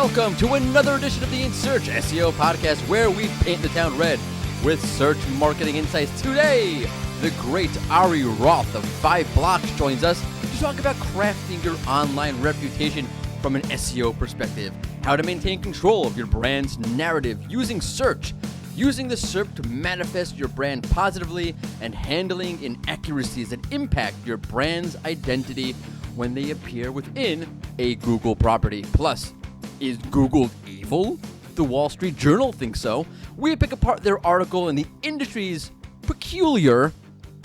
Welcome to another edition of the In Search SEO podcast, where we paint the town red with search marketing insights. Today, the great Ari Roth of 5 Blocks joins us to talk about crafting your online reputation from an SEO perspective, how to maintain control of your brand's narrative using search, using the SERP to manifest your brand positively, and handling inaccuracies that impact your brand's identity when they appear within a Google property. Plus, is Google evil? The Wall Street Journal thinks so. We pick apart their article and the industry's peculiar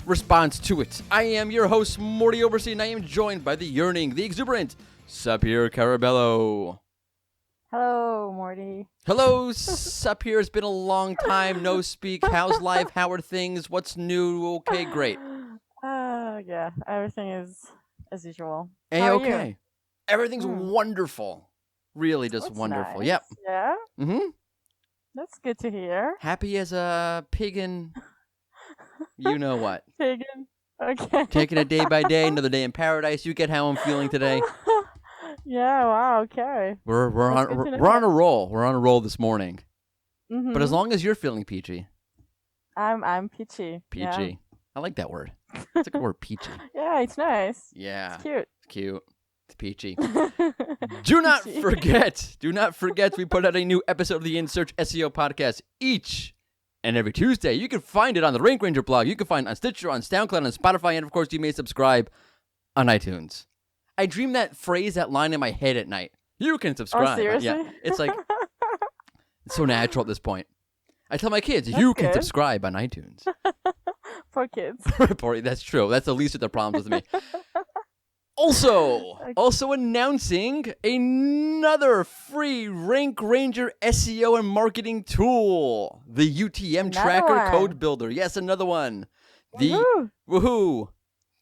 response to it. I am your host, Morty Oversee, and I am joined by the yearning, the exuberant, Sapir Carabello. Hello, Morty. Hello, Sapir. It's been a long time, no speak. How's life? How are things? What's new? Okay, great. Yeah, everything is as usual. A-okay. You? Everything's wonderful. Really just That's wonderful. Nice. Yep. Yeah? Mm-hmm. That's good to hear. Happy as a pig in you know what. Pagan. Okay. Taking it day by day, another day in paradise. You get how I'm feeling today. Yeah, wow, okay. We're on a roll. We're on a roll this morning. Mm-hmm. But as long as you're feeling peachy. I'm peachy. Peachy. Yeah. I like that word. It's a good word, peachy. Yeah, it's nice. Yeah. It's cute. It's cute. It's peachy. Do not forget, we put out a new episode of the In Search SEO podcast each and every Tuesday. You can find it on the Rank Ranger blog. You can find it on Stitcher, on SoundCloud, on Spotify, and of course, you may subscribe on iTunes. I dream that phrase, that line in my head at night. You can subscribe. Oh, seriously? Yeah, it's like, it's so natural at this point. I tell my kids, you can subscribe on iTunes. Poor kids. That's true. That's the least of their problems with me. Also announcing another free Rank Ranger SEO and marketing tool, the UTM Tracker Code Builder. Yes, another one. The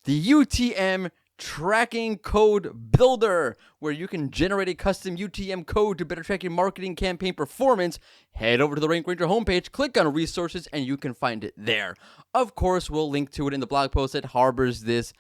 UTM Tracking Code Builder, where you can generate a custom UTM code to better track your marketing campaign performance. Head over to the Rank Ranger homepage, click on resources, and you can find it there. Of course, we'll link to it in the blog post that harbors this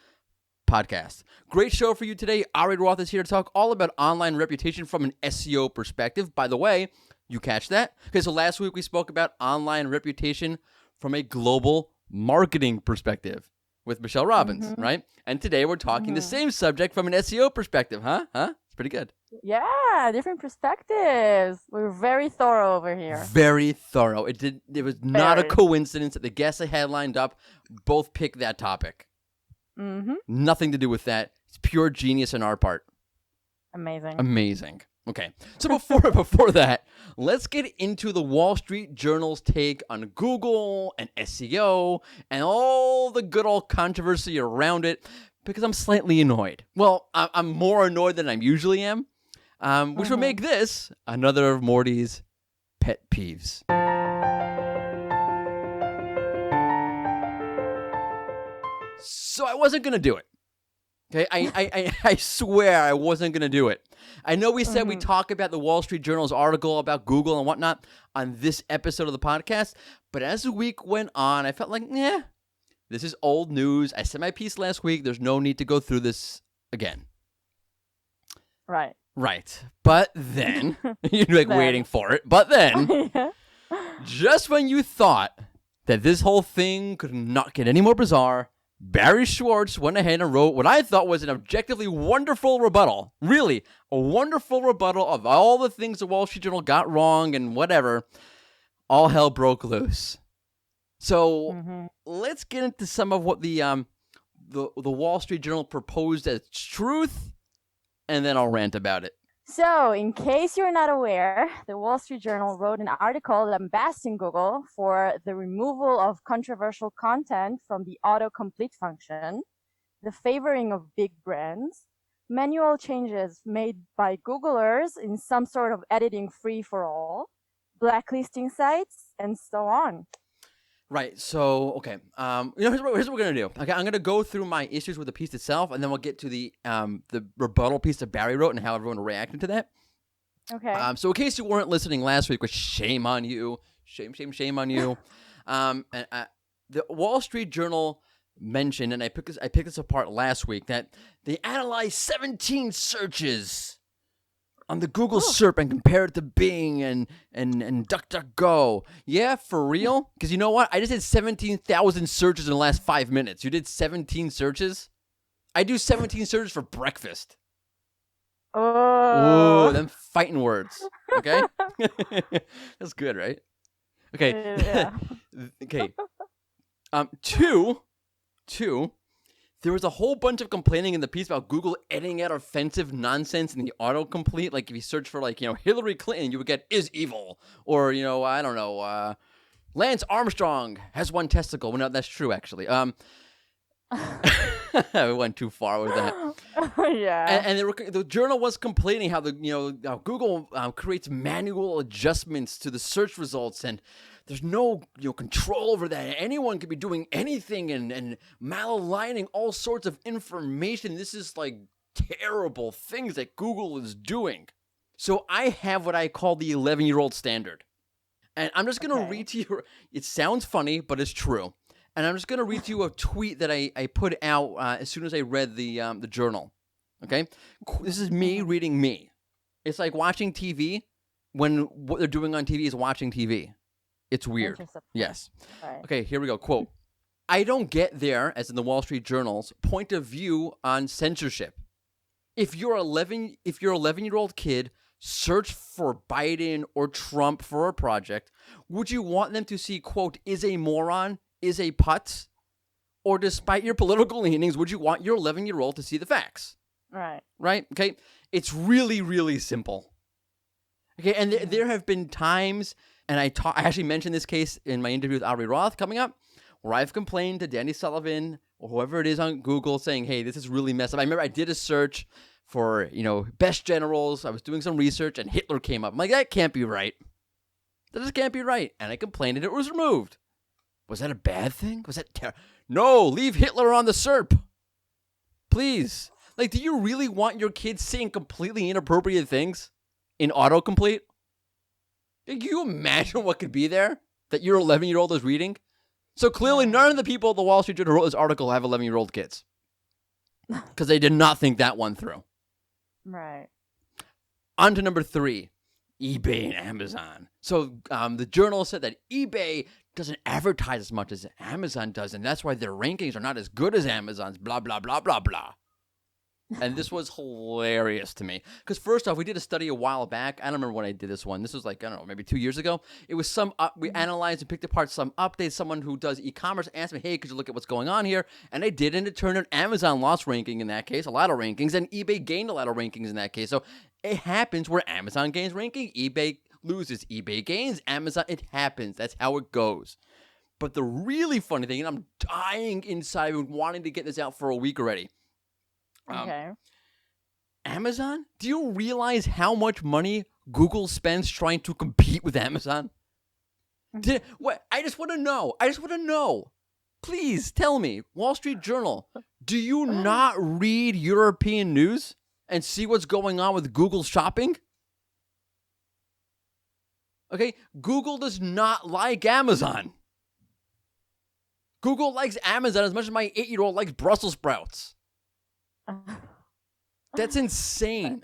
podcast. Great show for you today. Ari Roth is here to talk all about online reputation from an SEO perspective. By the way, you catch that? Okay, so last week we spoke about online reputation from a global marketing perspective with Michelle Robbins, right? And today we're talking the same subject from an SEO perspective, huh? It's pretty good. Yeah, different perspectives. We're very thorough over here. Very thorough. It was not a coincidence that the guests I had lined up both picked that topic. Mm-hmm. Nothing to do with that. It's pure genius on our part. Amazing. Okay. So before that, let's get into the Wall Street Journal's take on Google and SEO and all the good old controversy around it, because I'm slightly annoyed. Well, I'm more annoyed than I usually am, which will make this another of Morty's pet peeves. So I wasn't going to do it. Okay, I swear I wasn't going to do it. I know we said we talk about the Wall Street Journal's article about Google and whatnot on this episode of the podcast, but as the week went on, I felt like, this is old news. I said my piece last week. There's no need to go through this again. Right. But then, you're waiting for it, but then, just when you thought that this whole thing could not get any more bizarre, Barry Schwartz went ahead and wrote what I thought was an objectively wonderful rebuttal. Really, a wonderful rebuttal of all the things the Wall Street Journal got wrong and whatever. All hell broke loose. So let's get into some of what the Wall Street Journal proposed as truth, and then I'll rant about it. So, in case you're not aware, the Wall Street Journal wrote an article lambasting Google for the removal of controversial content from the autocomplete function, the favoring of big brands, manual changes made by Googlers in some sort of editing free-for-all, blacklisting sites, and so on. Right. So, okay. Here's what we're gonna do. Okay, I'm gonna go through my issues with the piece itself, and then we'll get to the rebuttal piece that Barry wrote and how everyone reacted to that. Okay. So, in case you weren't listening last week, which shame on you, shame on you. The Wall Street Journal mentioned, and I picked this apart last week, that they analyzed 17 searches on the Google SERP and compare it to Bing and DuckDuckGo. Yeah, for real? Because you know what? I just did 17,000 searches in the last 5 minutes. You did 17 searches? I do 17 searches for breakfast. Oh. Ooh, them fighting words. Okay? That's good, right? Okay. Yeah. Okay. Two, there was a whole bunch of complaining in the piece about Google editing out offensive nonsense in the autocomplete. Like if you search for Hillary Clinton, you would get is evil. Or, I don't know, Lance Armstrong has one testicle. Well, no, that's true, actually. I went too far with that. Yeah. And the journal was complaining how how Google creates manual adjustments to the search results, and there's no control over that. Anyone could be doing anything and malaligning all sorts of information. This is like terrible things that Google is doing. So I have what I call the 11-year-old standard, and I'm just gonna read to you. It sounds funny, but it's true. And I'm just going to read to you a tweet that I put out as soon as I read the journal. Okay? This is me reading me. It's like watching TV when what they're doing on TV is watching TV. It's weird. Yes. Right. Okay, here we go. Quote, I don't get their, as in the Wall Street Journal's, point of view on censorship. If your 11-year-old kid search for Biden or Trump for a project, would you want them to see, quote, is a moron, is a putz? Or despite your political leanings, would you want your 11-year-old to see the facts? Right. Right? Okay? It's really, really simple. Okay, and there have been times, and I actually mentioned this case in my interview with Ari Roth coming up, where I've complained to Danny Sullivan or whoever it is on Google saying, hey, this is really messed up. I remember I did a search for, best generals. I was doing some research, and Hitler came up. I'm like, that can't be right. That just can't be right. And I complained, and it was removed. Was that a bad thing? Was that No, leave Hitler on the SERP. Please. Like, do you really want your kids saying completely inappropriate things in autocomplete? Can you imagine what could be there that your 11-year-old is reading? So clearly none of the people at the Wall Street Journal who wrote this article have 11-year-old kids. Because they did not think that one through. Right. On to number 3, eBay and Amazon. So the journal said that eBay doesn't advertise as much as Amazon does, and that's why their rankings are not as good as Amazon's, blah, blah, blah, blah, blah. And this was hilarious to me. Because first off, we did a study a while back. I don't remember when I did this one. This was like, I don't know, maybe 2 years ago. It was we analyzed and picked apart some updates. Someone who does e-commerce asked me, hey, could you look at what's going on here? And I did, and it turned out Amazon lost ranking in that case, a lot of rankings, and eBay gained a lot of rankings in that case. So it happens where Amazon gains ranking, eBay loses, eBay gains, Amazon, it happens. That's how it goes. But the really funny thing, and I'm dying inside and wanting to get this out for a week already. Amazon? Do you realize how much money Google spends trying to compete with Amazon? What? I just want to know. Please tell me, Wall Street Journal, do you not read European news and see what's going on with Google shopping? Okay, Google does not like Amazon. Google likes Amazon as much as my 8-year-old likes Brussels sprouts. That's insane.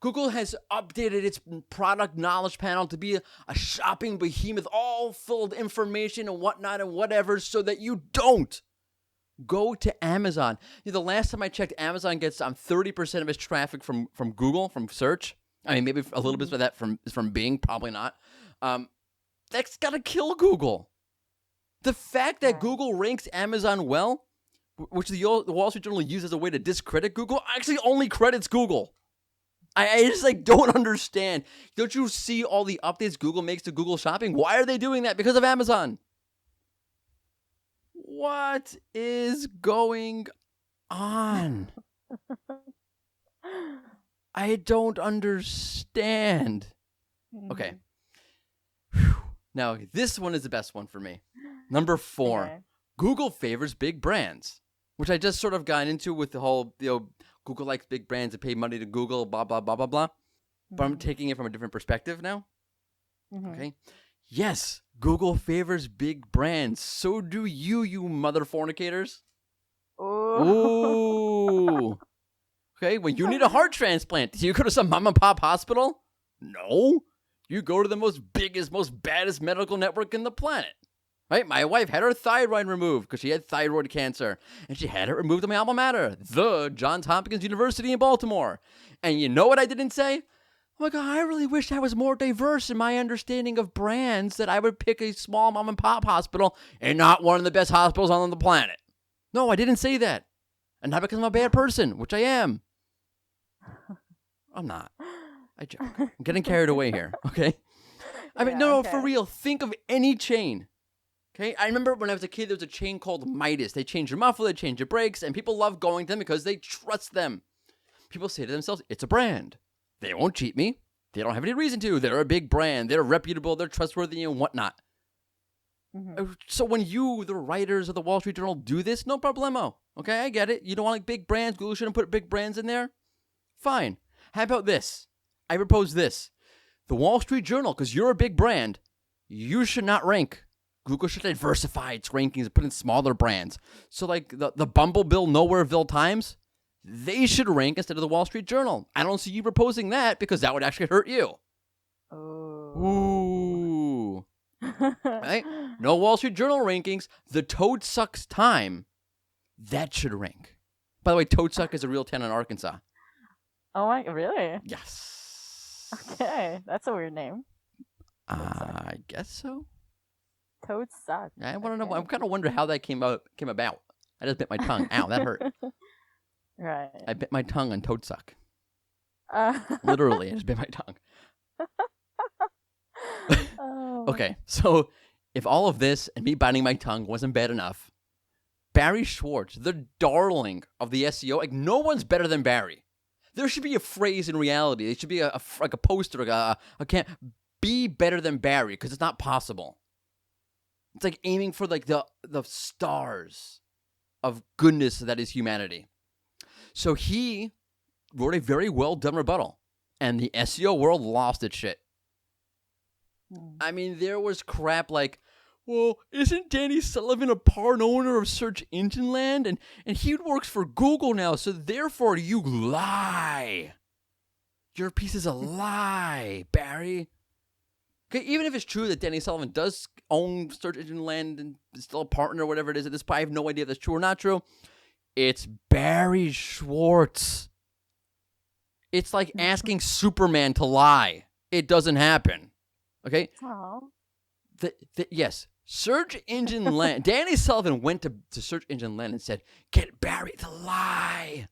Google has updated its product knowledge panel to be a shopping behemoth, all full of information and whatnot and whatever, so that you don't go to Amazon. The last time I checked, Amazon gets 30% of its traffic from Google, from search. I mean, maybe a little bit of that from Bing, probably not. That's got to kill Google. The fact that Google ranks Amazon well, which the Wall Street Journal uses as a way to discredit Google, actually only credits Google. I just don't understand. Don't you see all the updates Google makes to Google Shopping? Why are they doing that? Because of Amazon. What is going on? I don't understand. Okay. Now, this one is the best one for me. Number 4. Okay. Google favors big brands, which I just sort of got into with the whole, Google likes big brands and pay money to Google, blah, blah, blah, blah, blah. But I'm taking it from a different perspective now. Okay. Yes, Google favors big brands. So do you mother fornicators. Ooh. Ooh. Okay, when you need a heart transplant, do you go to some mom and pop hospital? No. You go to the most biggest, most baddest medical network in the planet. Right? My wife had her thyroid removed because she had thyroid cancer. And she had it removed at my alma mater, the Johns Hopkins University in Baltimore. And you know what I didn't say? Oh my God, I really wish I was more diverse in my understanding of brands, that I would pick a small mom and pop hospital and not one of the best hospitals on the planet. No, I didn't say that. And not because I'm a bad person, which I am. I'm not. I joke. I'm getting carried away here, okay? I mean, no, for real, think of any chain. Okay, I remember when I was a kid, there was a chain called Midas. They changed your muffler, they changed your brakes, and people love going to them because they trust them. People say to themselves, it's a brand. They won't cheat me. They don't have any reason to. They're a big brand. They're reputable. They're trustworthy and whatnot. Mm-hmm. So when you, the writers of the Wall Street Journal, do this, no problemo. Okay, I get it. You don't want like big brands. Google shouldn't put big brands in there. Fine. How about this? I propose this. The Wall Street Journal, because you're a big brand, you should not rank. Google should diversify its rankings and put in smaller brands. So like the Bumbleville Nowhereville Times, they should rank instead of the Wall Street Journal. I don't see you proposing that because that would actually hurt you. Ooh. Right? No Wall Street Journal rankings. The Toad Sucks Time, that should rank. By the way, Toad Suck is a real town in Arkansas. Oh my, really? Yes. Okay, that's a weird name. I guess so. Toads suck. I want to know. I kind of wonder how that came about. I just bit my tongue. Ow, that hurt. Right. I bit my tongue on Toad Suck. Literally, I just bit my tongue. Okay, so if all of this and me biting my tongue wasn't bad enough, Barry Schwartz, the darling of the SEO, like no one's better than Barry. There should be a phrase in reality. There should be a poster, can't be better than Barry, because it's not possible. It's like aiming for like the stars of goodness that is humanity. So he wrote a very well done rebuttal, and the SEO world lost its shit. I mean, there was crap like, well, isn't Danny Sullivan a part owner of Search Engine Land? And he works for Google now, so therefore you lie. Your piece is a lie, Barry. Okay, even if it's true that Danny Sullivan does own Search Engine Land and is still a partner or whatever it is at this point, I have no idea if that's true or not true. It's Barry Schwartz. It's like asking Superman to lie. It doesn't happen. Okay? Oh. Yes. Search Engine Land. Danny Sullivan went to Search Engine Land and said, get Barry to lie.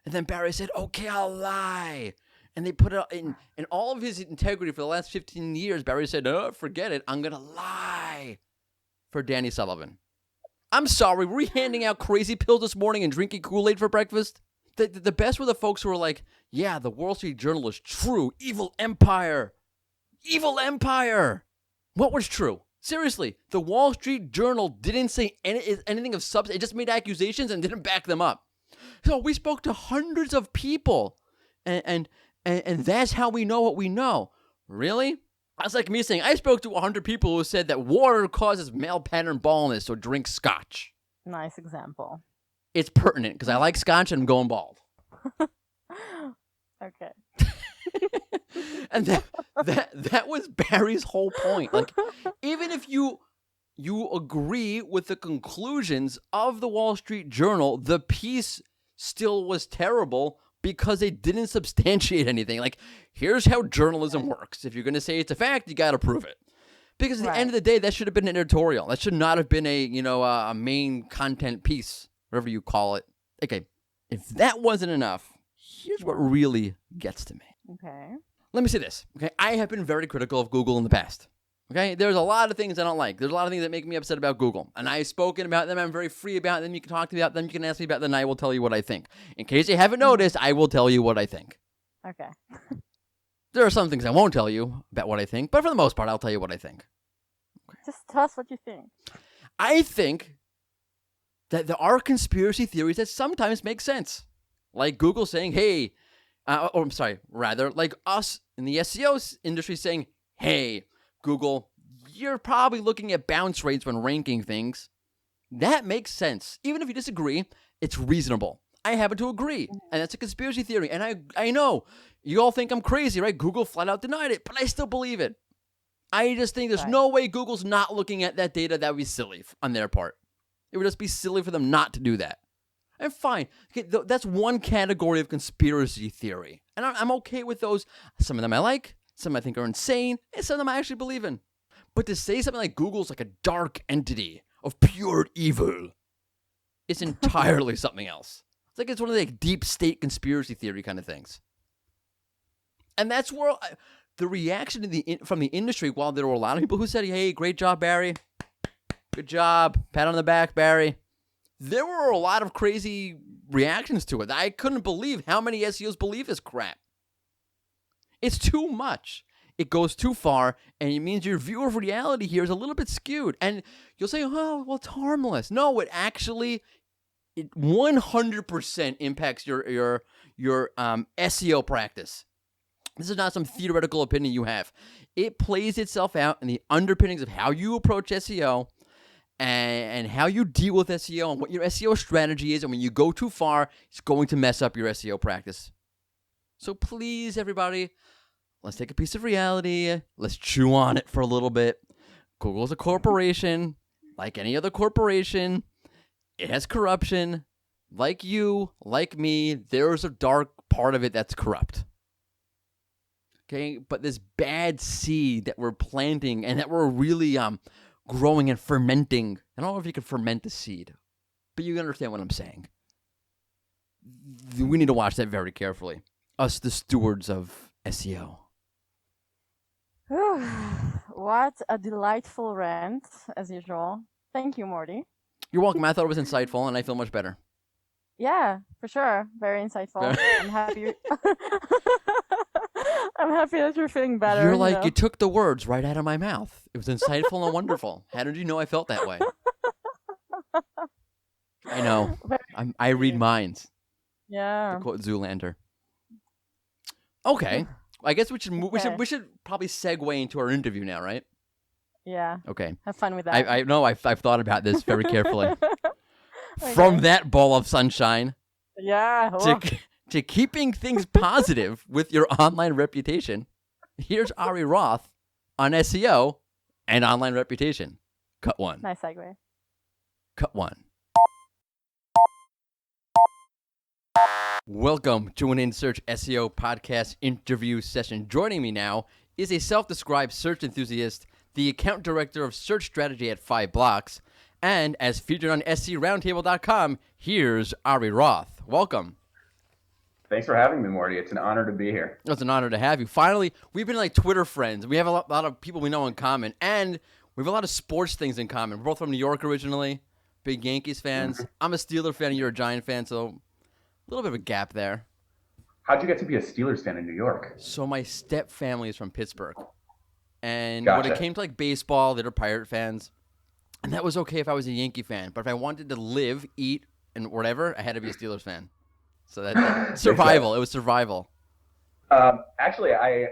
And then Barry said, okay, I'll lie. And they put it in all of his integrity for the last 15 years. Barry said, oh, forget it. I'm going to lie for Danny Sullivan. I'm sorry. Were we handing out crazy pills this morning and drinking Kool-Aid for breakfast? The best were the folks who were like, yeah, the Wall Street Journal is true. Evil empire. Evil empire. What was true? Seriously, the Wall Street Journal didn't say anything of substance. It just made accusations and didn't back them up. So we spoke to hundreds of people, and that's how we know what we know. Really? That's like me saying I spoke to 100 people who said that water causes male pattern baldness, so drink scotch. Nice example. It's pertinent because I like scotch and I'm going bald. Okay. And that was Barry's whole point. Like, even if you agree with the conclusions of the Wall Street Journal, the piece still was terrible because it didn't substantiate anything. Like, here's how journalism works. If you're going to say it's a fact, you got to prove it. Because at the end of the day, that should have been an editorial. That should not have been a main content piece, whatever you call it. Okay, if that wasn't enough, here's what really gets to me. Okay. Let me say this, okay? I have been very critical of Google in the past, okay? There's a lot of things I don't like. There's a lot of things that make me upset about Google, and I've spoken about them. I'm very free about them. You can talk to me about them. You can ask me about them, and I will tell you what I think. In case you haven't noticed, I will tell you what I think. Okay. There are some things I won't tell you about what I think, but for the most part, I'll tell you what I think. Okay. Just tell us what you think. I think that there are conspiracy theories that sometimes make sense. Like Google saying, hey, like us in the SEO industry saying, hey, Google, you're probably looking at bounce rates when ranking things. That makes sense. Even if you disagree, it's reasonable. I happen to agree, and that's a conspiracy theory. And I know you all think I'm crazy, right? Google flat out denied it, but I still believe it. I just think there's no way Google's not looking at that data. That would be silly on their part. It would just be silly for them not to do that. And fine, okay, that's one category of conspiracy theory, and I'm okay with those. Some of them I like, some I think are insane, and some of them I actually believe in. But to say something like Google's like a dark entity of pure evil, it's entirely something else. It's like it's one of the like, deep state conspiracy theory kind of things. And that's where the reaction from the industry, while there were a lot of people who said, hey, great job, Barry. Good job. Pat on the back, Barry. There were a lot of crazy reactions to it. I couldn't believe how many SEOs believe this crap. It's too much. It goes too far, and it means your view of reality here is a little bit skewed. And you'll say, oh, well, it's harmless. No, it 100% impacts your SEO practice. This is not some theoretical opinion you have. It plays itself out in the underpinnings of how you approach SEO and how you deal with SEO and what your SEO strategy is. And when you go too far, it's going to mess up your SEO practice. So please, everybody, let's take a piece of reality. Let's chew on it for a little bit. Google's a corporation, like any other corporation. It has corruption. Like you, like me, there's a dark part of it that's corrupt. Okay, but this bad seed that we're planting and that we're really growing and fermenting. I don't know if you can ferment the seed, but you understand what I'm saying. We need to watch that very carefully. Us, the stewards of SEO. What a delightful rant, as usual. Thank you, Morty. You're welcome. I thought it was insightful, and I feel much better. Yeah, for sure. Very insightful. I'm happy. I'm happy that you're feeling better. You're like, you took the words right out of my mouth. It was insightful and wonderful. How did you know I felt that way? I know. I read minds. Yeah. To quote Zoolander. Okay. I guess we should we should probably segue into our interview now, right? Yeah. Okay. Have fun with that. I know I've thought about this very carefully. Okay. From that ball of sunshine. Yeah. To keeping things positive with your online reputation, here's Ari Roth on SEO and online reputation. Cut one. Nice segue. Cut one. Welcome to an InSearch SEO podcast interview session. Joining me now is a self-described search enthusiast, the account director of search strategy at 5Blocks, and as featured on SCRoundtable.com, here's Ari Roth. Welcome. Thanks for having me, Morty. It's an honor to be here. It's an honor to have you. Finally, we've been like Twitter friends. We have a lot of people we know in common, and we have a lot of sports things in common. We're both from New York originally, big Yankees fans. Mm-hmm. I'm a Steelers fan, and you're a Giant fan, so a little bit of a gap there. How'd you get to be a Steelers fan in New York? So my step family is from Pittsburgh, and Gotcha. when it came to like baseball, they were Pirate fans, and that was okay if I was a Yankee fan. But if I wanted to live, eat, and whatever, I had to be a Steelers fan. So that survival. It was survival. Actually, I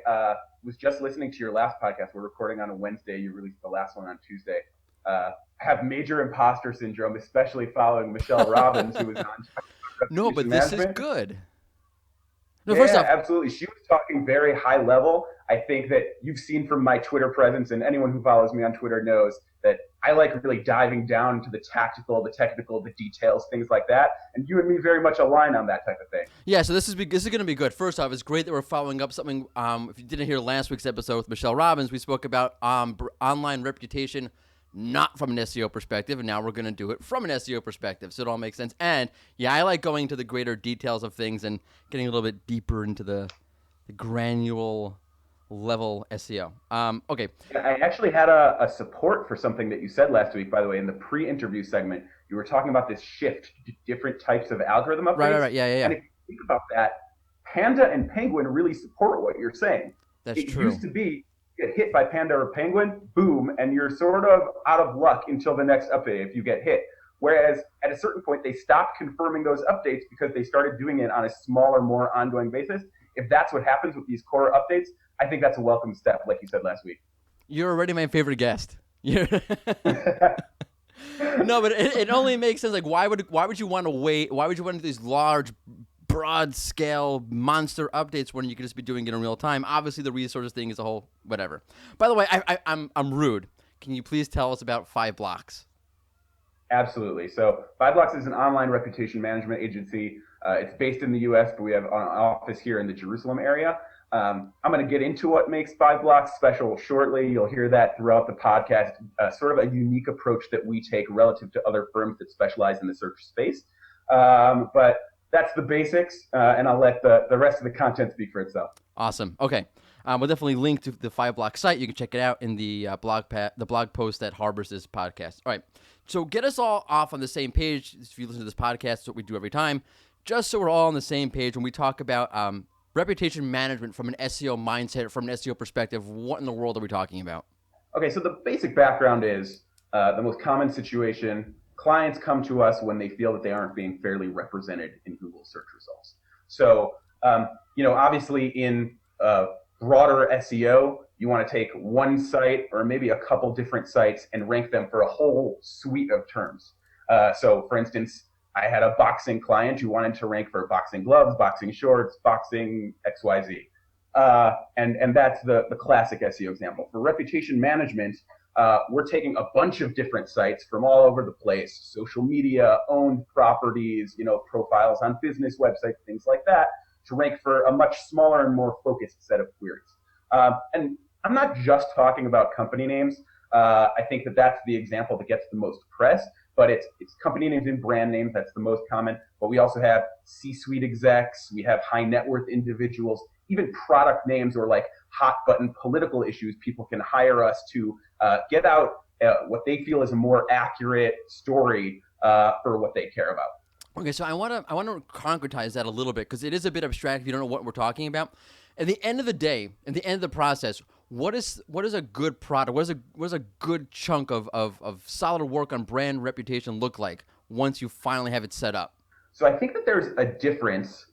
was just listening to your last podcast. We're recording on a Wednesday. You released the last one on Tuesday. I have major imposter syndrome, especially following Michelle Robbins, who was on. No, but this is good. No, yeah, first off, absolutely. She was talking very high level. I think that you've seen from my Twitter presence, and anyone who follows me on Twitter knows that I like really diving down into the tactical, the technical, the details, things like that. And you and me very much align on that type of thing. Yeah, so this is going to be good. First off, it's great that we're following up something. If you didn't hear last week's episode with Michelle Robbins, we spoke about online reputation, not from an SEO perspective, and now we're going to do it from an SEO perspective, so it all makes sense. And yeah, I like going into the greater details of things and getting a little bit deeper into the granular level SEO. Okay. I actually had a support for something that you said last week, by the way, in the pre-interview segment. You were talking about this shift to different types of algorithm updates. Right. Yeah. And if you think about that, Panda and Penguin really support what you're saying. That's true. It used to be get hit by Panda or Penguin, boom, and you're sort of out of luck until the next update if you get hit. Whereas at a certain point, they stopped confirming those updates because they started doing it on a smaller, more ongoing basis. If that's what happens with these core updates, I think that's a welcome step, like you said last week. You're already my favorite guest. No, but it only makes sense. Like, why would you want to wait? Why would you want to do these large, broad scale monster updates when you could just be doing it in real time? Obviously, the resources thing is a whole whatever. By the way, I'm rude. Can you please tell us about 5 Blocks? Absolutely. So 5Blocks is an online reputation management agency. It's based in the U.S., but we have an office here in the Jerusalem area. I'm going to get into what makes 5Blocks special shortly. You'll hear that throughout the podcast, sort of a unique approach that we take relative to other firms that specialize in the search space. But that's the basics, and I'll let the rest of the content speak for itself. Awesome. Okay. We'll definitely link to the 5 Block site. You can check it out in the blog post that harbors this podcast. All right. So get us all off on the same page. If you listen to this podcast, it's what we do every time. Just so we're all on the same page when we talk about reputation management from an SEO mindset, from an SEO perspective, what in the world are we talking about? Okay, so the basic background is the most common situation. Clients come to us when they feel that they aren't being fairly represented in Google search results. So, obviously in broader SEO, you want to take one site or maybe a couple different sites and rank them for a whole suite of terms. So, for instance, I had a boxing client who wanted to rank for boxing gloves, boxing shorts, boxing XYZ. And that's the classic SEO example. For reputation management, we're taking a bunch of different sites from all over the place, social media, owned properties, profiles on business websites, things like that, to rank for a much smaller and more focused set of queries. And I'm not just talking about company names. I think that's the example that gets the most press, but it's company names and brand names. That's the most common. But we also have C-suite execs. We have high net worth individuals, even product names or like hot button political issues. People can hire us to get out what they feel is a more accurate story for what they care about. Okay, so I want to concretize that a little bit because it is a bit abstract if you don't know what we're talking about. At the end of the day, at the end of the process, what is a good product? What does a good chunk of solid work on brand reputation look like once you finally have it set up? So I think that there's a difference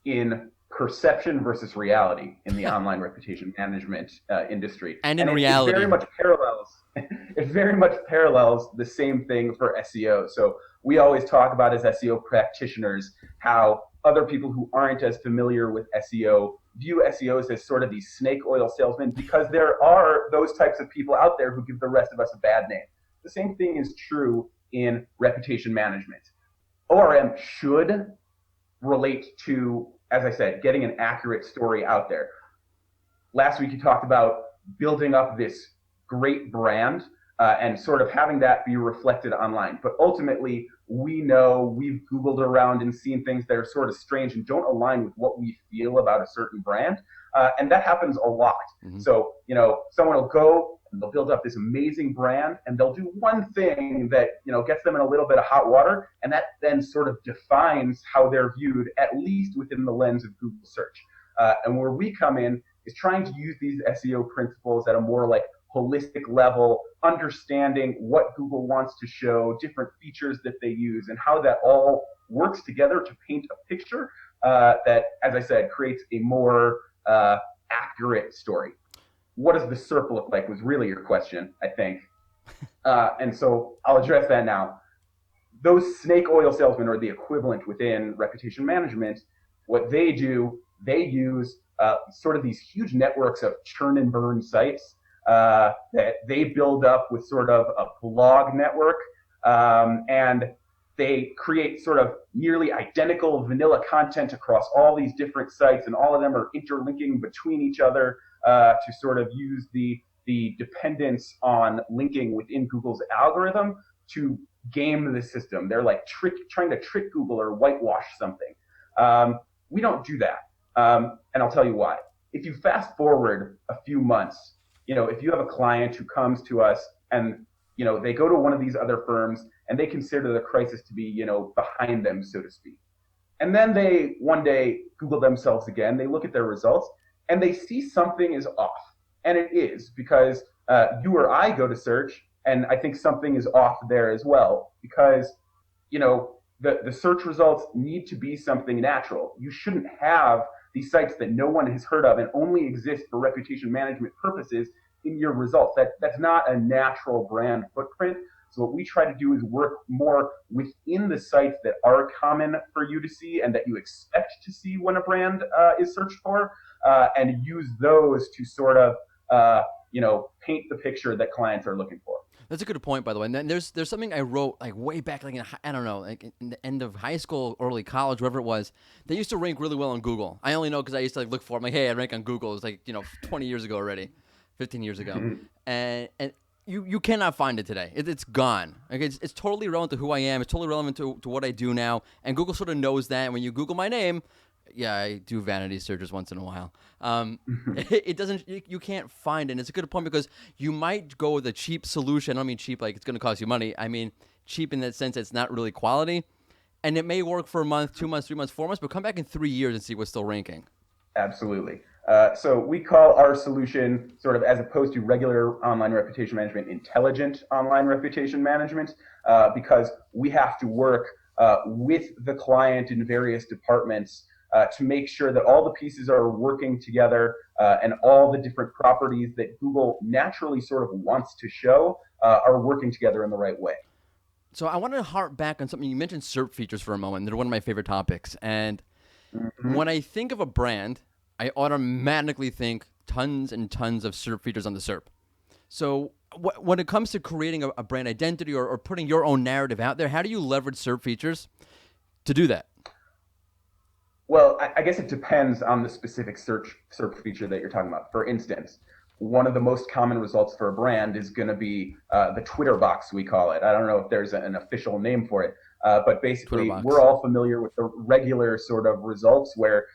in perception versus reality in the online reputation management industry. And in reality. It very much parallels. It very much parallels the same thing for SEO. So we always talk about as SEO practitioners how other people who aren't as familiar with SEO view SEOs as sort of these snake oil salesmen because there are those types of people out there who give the rest of us a bad name. The same thing is true in reputation management. ORM should relate to, as I said, getting an accurate story out there. Last week you talked about building up this great brand and sort of having that be reflected online. But ultimately, we know we've Googled around and seen things that are sort of strange and don't align with what we feel about a certain brand. And that happens a lot. Mm-hmm. So, someone will go and they'll build up this amazing brand and they'll do one thing that, gets them in a little bit of hot water. And that then sort of defines how they're viewed, at least within the lens of Google search. And where we come in is trying to use these SEO principles at a more like holistic level, understanding what Google wants to show, different features that they use, and how that all works together to paint a picture that, as I said, creates a more accurate story. What does the SERP look like was really your question, I think. And so I'll address that now. Those snake oil salesmen are the equivalent within reputation management. What they do, they use sort of these huge networks of churn and burn sites that they build up with sort of a blog network, and they create sort of nearly identical vanilla content across all these different sites, and all of them are interlinking between each other to sort of use the dependence on linking within Google's algorithm to game the system. They're like trying to trick Google or whitewash something. We don't do that, and I'll tell you why. If you fast forward a few months, if you have a client who comes to us and, they go to one of these other firms and they consider the crisis to be, behind them, so to speak. And then they one day Google themselves again, they look at their results and they see something is off. And it is because you or I go to search and I think something is off there as well because, the search results need to be something natural. You shouldn't have these sites that no one has heard of and only exist for reputation management purposes in your results. That's not a natural brand footprint. So what we try to do is work more within the sites that are common for you to see and that you expect to see when a brand is searched for, and use those to sort of paint the picture that clients are looking for. That's a good point, by the way. And then there's something I wrote like way back, like I don't know, like in the end of high school, early college, wherever it was. They used to rank really well on Google. I only know because I used to like look for them. Like, hey, I rank on Google. It was like 20 years ago already, 15 years ago, and you cannot find it today. It's gone. Like it's totally relevant to who I am. It's totally relevant to what I do now. And Google sort of knows that. And when you Google my name, yeah, I do vanity searches once in a while. It doesn't. You can't find it. And it's a good point because you might go with a cheap solution. I don't mean cheap like it's going to cost you money. I mean cheap in that sense it's not really quality, and it may work for a month, 2 months, 3 months, 4 months, but come back in 3 years and see what's still ranking. Absolutely. So we call our solution, sort of as opposed to regular online reputation management, intelligent online reputation management, because we have to work with the client in various departments to make sure that all the pieces are working together and all the different properties that Google naturally sort of wants to show are working together in the right way. So I want to harp back on something. You mentioned SERP features for a moment. They're one of my favorite topics. And when I think of a brand, I automatically think tons and tons of SERP features on the SERP. So when it comes to creating a brand identity or putting your own narrative out there, how do you leverage SERP features to do that? Well, I guess it depends on the specific SERP feature that you're talking about. For instance, one of the most common results for a brand is going to be the Twitter box, we call it. I don't know if there's an official name for it, but basically we're all familiar with the regular sort of results where,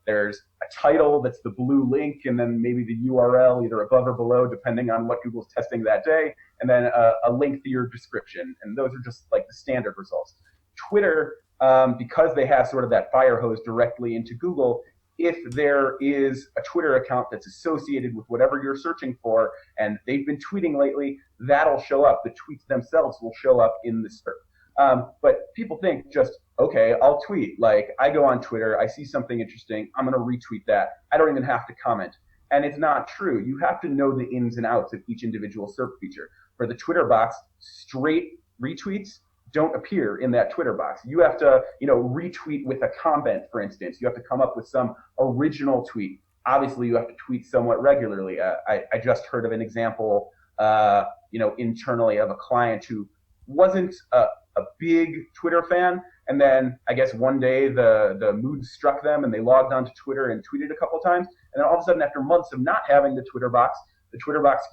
there's a title that's the blue link and then maybe the URL either above or below, depending on what Google's testing that day, and then a link to your description. And those are just like the standard results. Twitter, because they have sort of that fire hose directly into Google, if there is a Twitter account that's associated with whatever you're searching for and they've been tweeting lately, that'll show up. The tweets themselves will show up in the SERP. But people think just, okay, I'll tweet. Like, I go on Twitter, I see something interesting, I'm going to retweet that. I don't even have to comment. And it's not true. You have to know the ins and outs of each individual SERP feature. For the Twitter box, straight retweets don't appear in that Twitter box. You have to, retweet with a comment, for instance. You have to come up with some original tweet. Obviously, you have to tweet somewhat regularly. I just heard of an example, internally of a client who wasn't a big Twitter fan, and then I guess one day the mood struck them, and they logged onto Twitter and tweeted a couple times, and then all of a sudden, after months of not having the Twitter box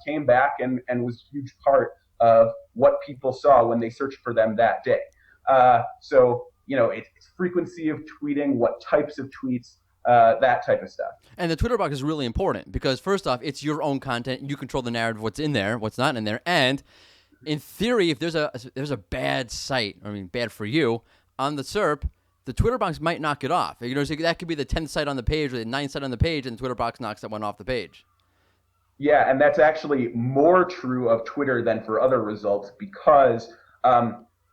came back and was a huge part of what people saw when they searched for them that day. So it's frequency of tweeting, what types of tweets, that type of stuff. And the Twitter box is really important because first off, it's your own content. You control the narrative, what's in there, what's not in there. And in theory, if there's a bad site, bad for you, on the SERP, the Twitter box might knock it off. So that could be the 10th site on the page or the 9th site on the page, and the Twitter box knocks that one off the page. Yeah, and that's actually more true of Twitter than for other results because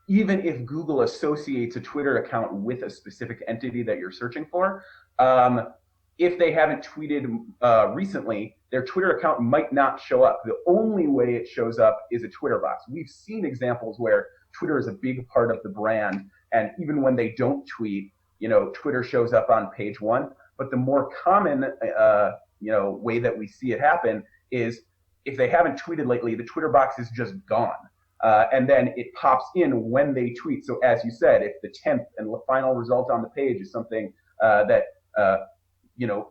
even if Google associates a Twitter account with a specific entity that you're searching for, if they haven't tweeted recently, their Twitter account might not show up. The only way it shows up is a Twitter box. We've seen examples where Twitter is a big part of the brand, and even when they don't tweet, Twitter shows up on page one. But the more common way that we see it happen is if they haven't tweeted lately, the Twitter box is just gone. And then it pops in when they tweet. So as you said, if the 10th and final result on the page is something that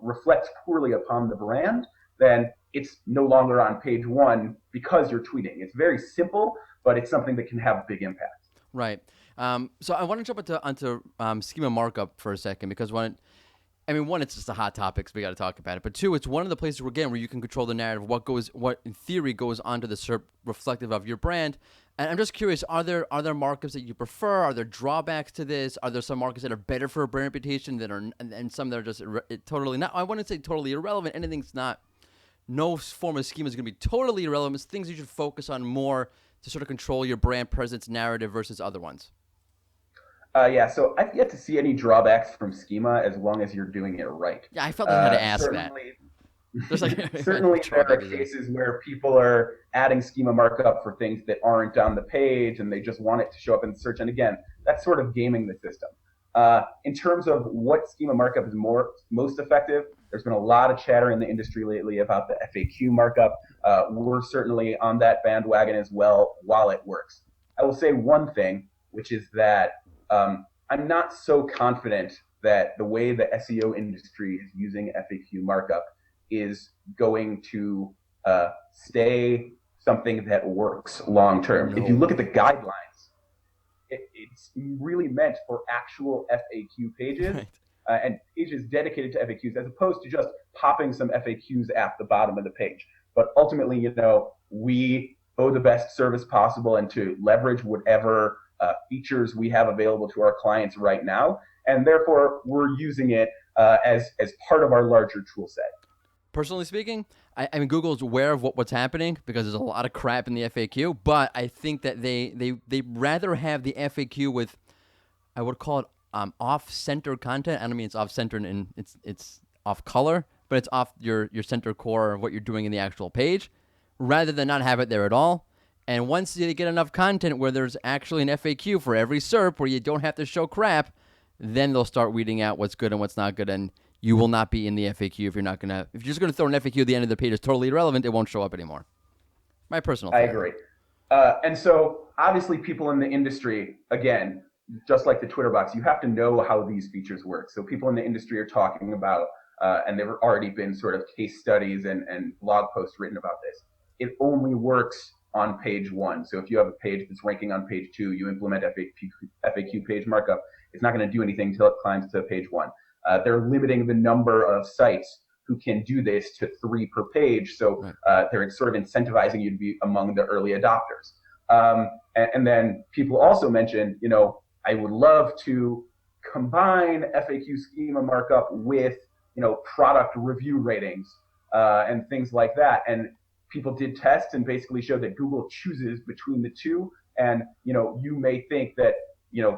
reflects poorly upon the brand, then it's no longer on page one because you're tweeting. It's very simple, but it's something that can have a big impact. Right. So I want to jump onto schema markup for a second because one, it's just a hot topic, so we got to talk about it. But two, it's one of the places where you can control the narrative, what in theory goes onto the SERP reflective of your brand. And I'm just curious, are there markups that you prefer? Are there drawbacks to this? Are there some markups that are better for a brand reputation that are, and some that are just totally not? I wouldn't say totally irrelevant. Anything's not. No form of schema is going to be totally irrelevant. It's things you should focus on more to sort of control your brand presence narrative versus other ones. So I've yet to see any drawbacks from schema as long as you're doing it right. Yeah, I felt I had to ask that. There's like Certainly, there are magazine. cases where people are adding schema markup for things that aren't on the page, and they just want it to show up in the search. And again, that's sort of gaming the system. In terms of what schema markup is most effective, there's been a lot of chatter in the industry lately about the FAQ markup. We're certainly on that bandwagon as well while it works. I will say one thing, which is that I'm not so confident that the way the SEO industry is using FAQ markup is going to stay something that works long term. No. If you look at the guidelines, it's really meant for actual FAQ pages. Right. And pages dedicated to FAQs, as opposed to just popping some FAQs at the bottom of the page. But ultimately, we owe the best service possible and to leverage whatever features we have available to our clients right now. And therefore, we're using it as part of our larger tool set. Personally speaking, I mean, Google's aware of what's happening because there's a lot of crap in the FAQ, but I think that they rather have the FAQ with, I would call it off-center content. I don't mean it's off-center and it's off color, but it's off your center core of what you're doing in the actual page, rather than not have it there at all. And once you get enough content where there's actually an FAQ for every SERP where you don't have to show crap, then they'll start weeding out what's good and what's not good, and you will not be in the FAQ if you're just going to throw an FAQ at the end of the page. It's totally irrelevant. It won't show up anymore. My personal I theory. agree. And so obviously people in the industry, again, just like the Twitter box, you have to know how these features work. So people in the industry are talking about, and there have already been sort of case studies and blog posts written about this. It only works on page 1. So if you have a page that's ranking on page 2, you implement FAQ page markup, it's not going to do anything until it climbs to page 1. They're limiting the number of sites who can do this to 3 per page. So they're sort of incentivizing you to be among the early adopters. And then people also mentioned, I would love to combine FAQ schema markup with, product review ratings and things like that. And people did tests and basically showed that Google chooses between the two. And, you may think that,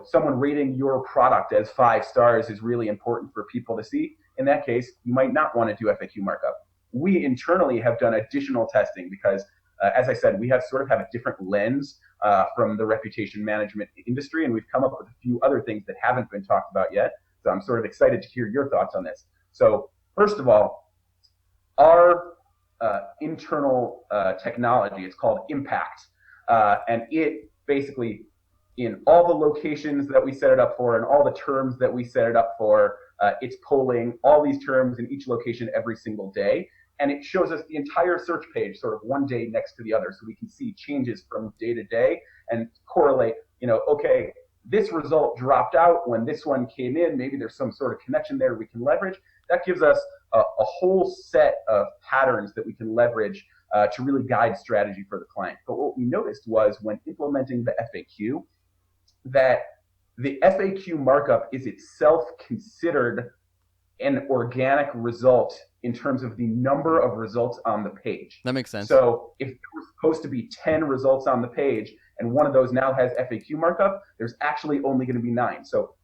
someone rating your product as 5 stars is really important for people to see. In that case, you might not want to do FAQ markup. We internally have done additional testing because, as I said, we have a different lens from the reputation management industry, and we've come up with a few other things that haven't been talked about yet. So I'm sort of excited to hear your thoughts on this. So first of all, our internal technology, it's called Impact, and it basically, in all the locations that we set it up for and all the terms that we set it up for, it's polling all these terms in each location every single day. And it shows us the entire search page sort of one day next to the other, so we can see changes from day to day and correlate, okay, this result dropped out when this one came in. Maybe there's some sort of connection there we can leverage. That gives us a whole set of patterns that we can leverage to really guide strategy for the client. But what we noticed was when implementing the FAQ, that the FAQ markup is itself considered an organic result in terms of the number of results on the page. That makes sense. So if there were supposed to be 10 results on the page and one of those now has FAQ markup, there's actually only going to be 9. So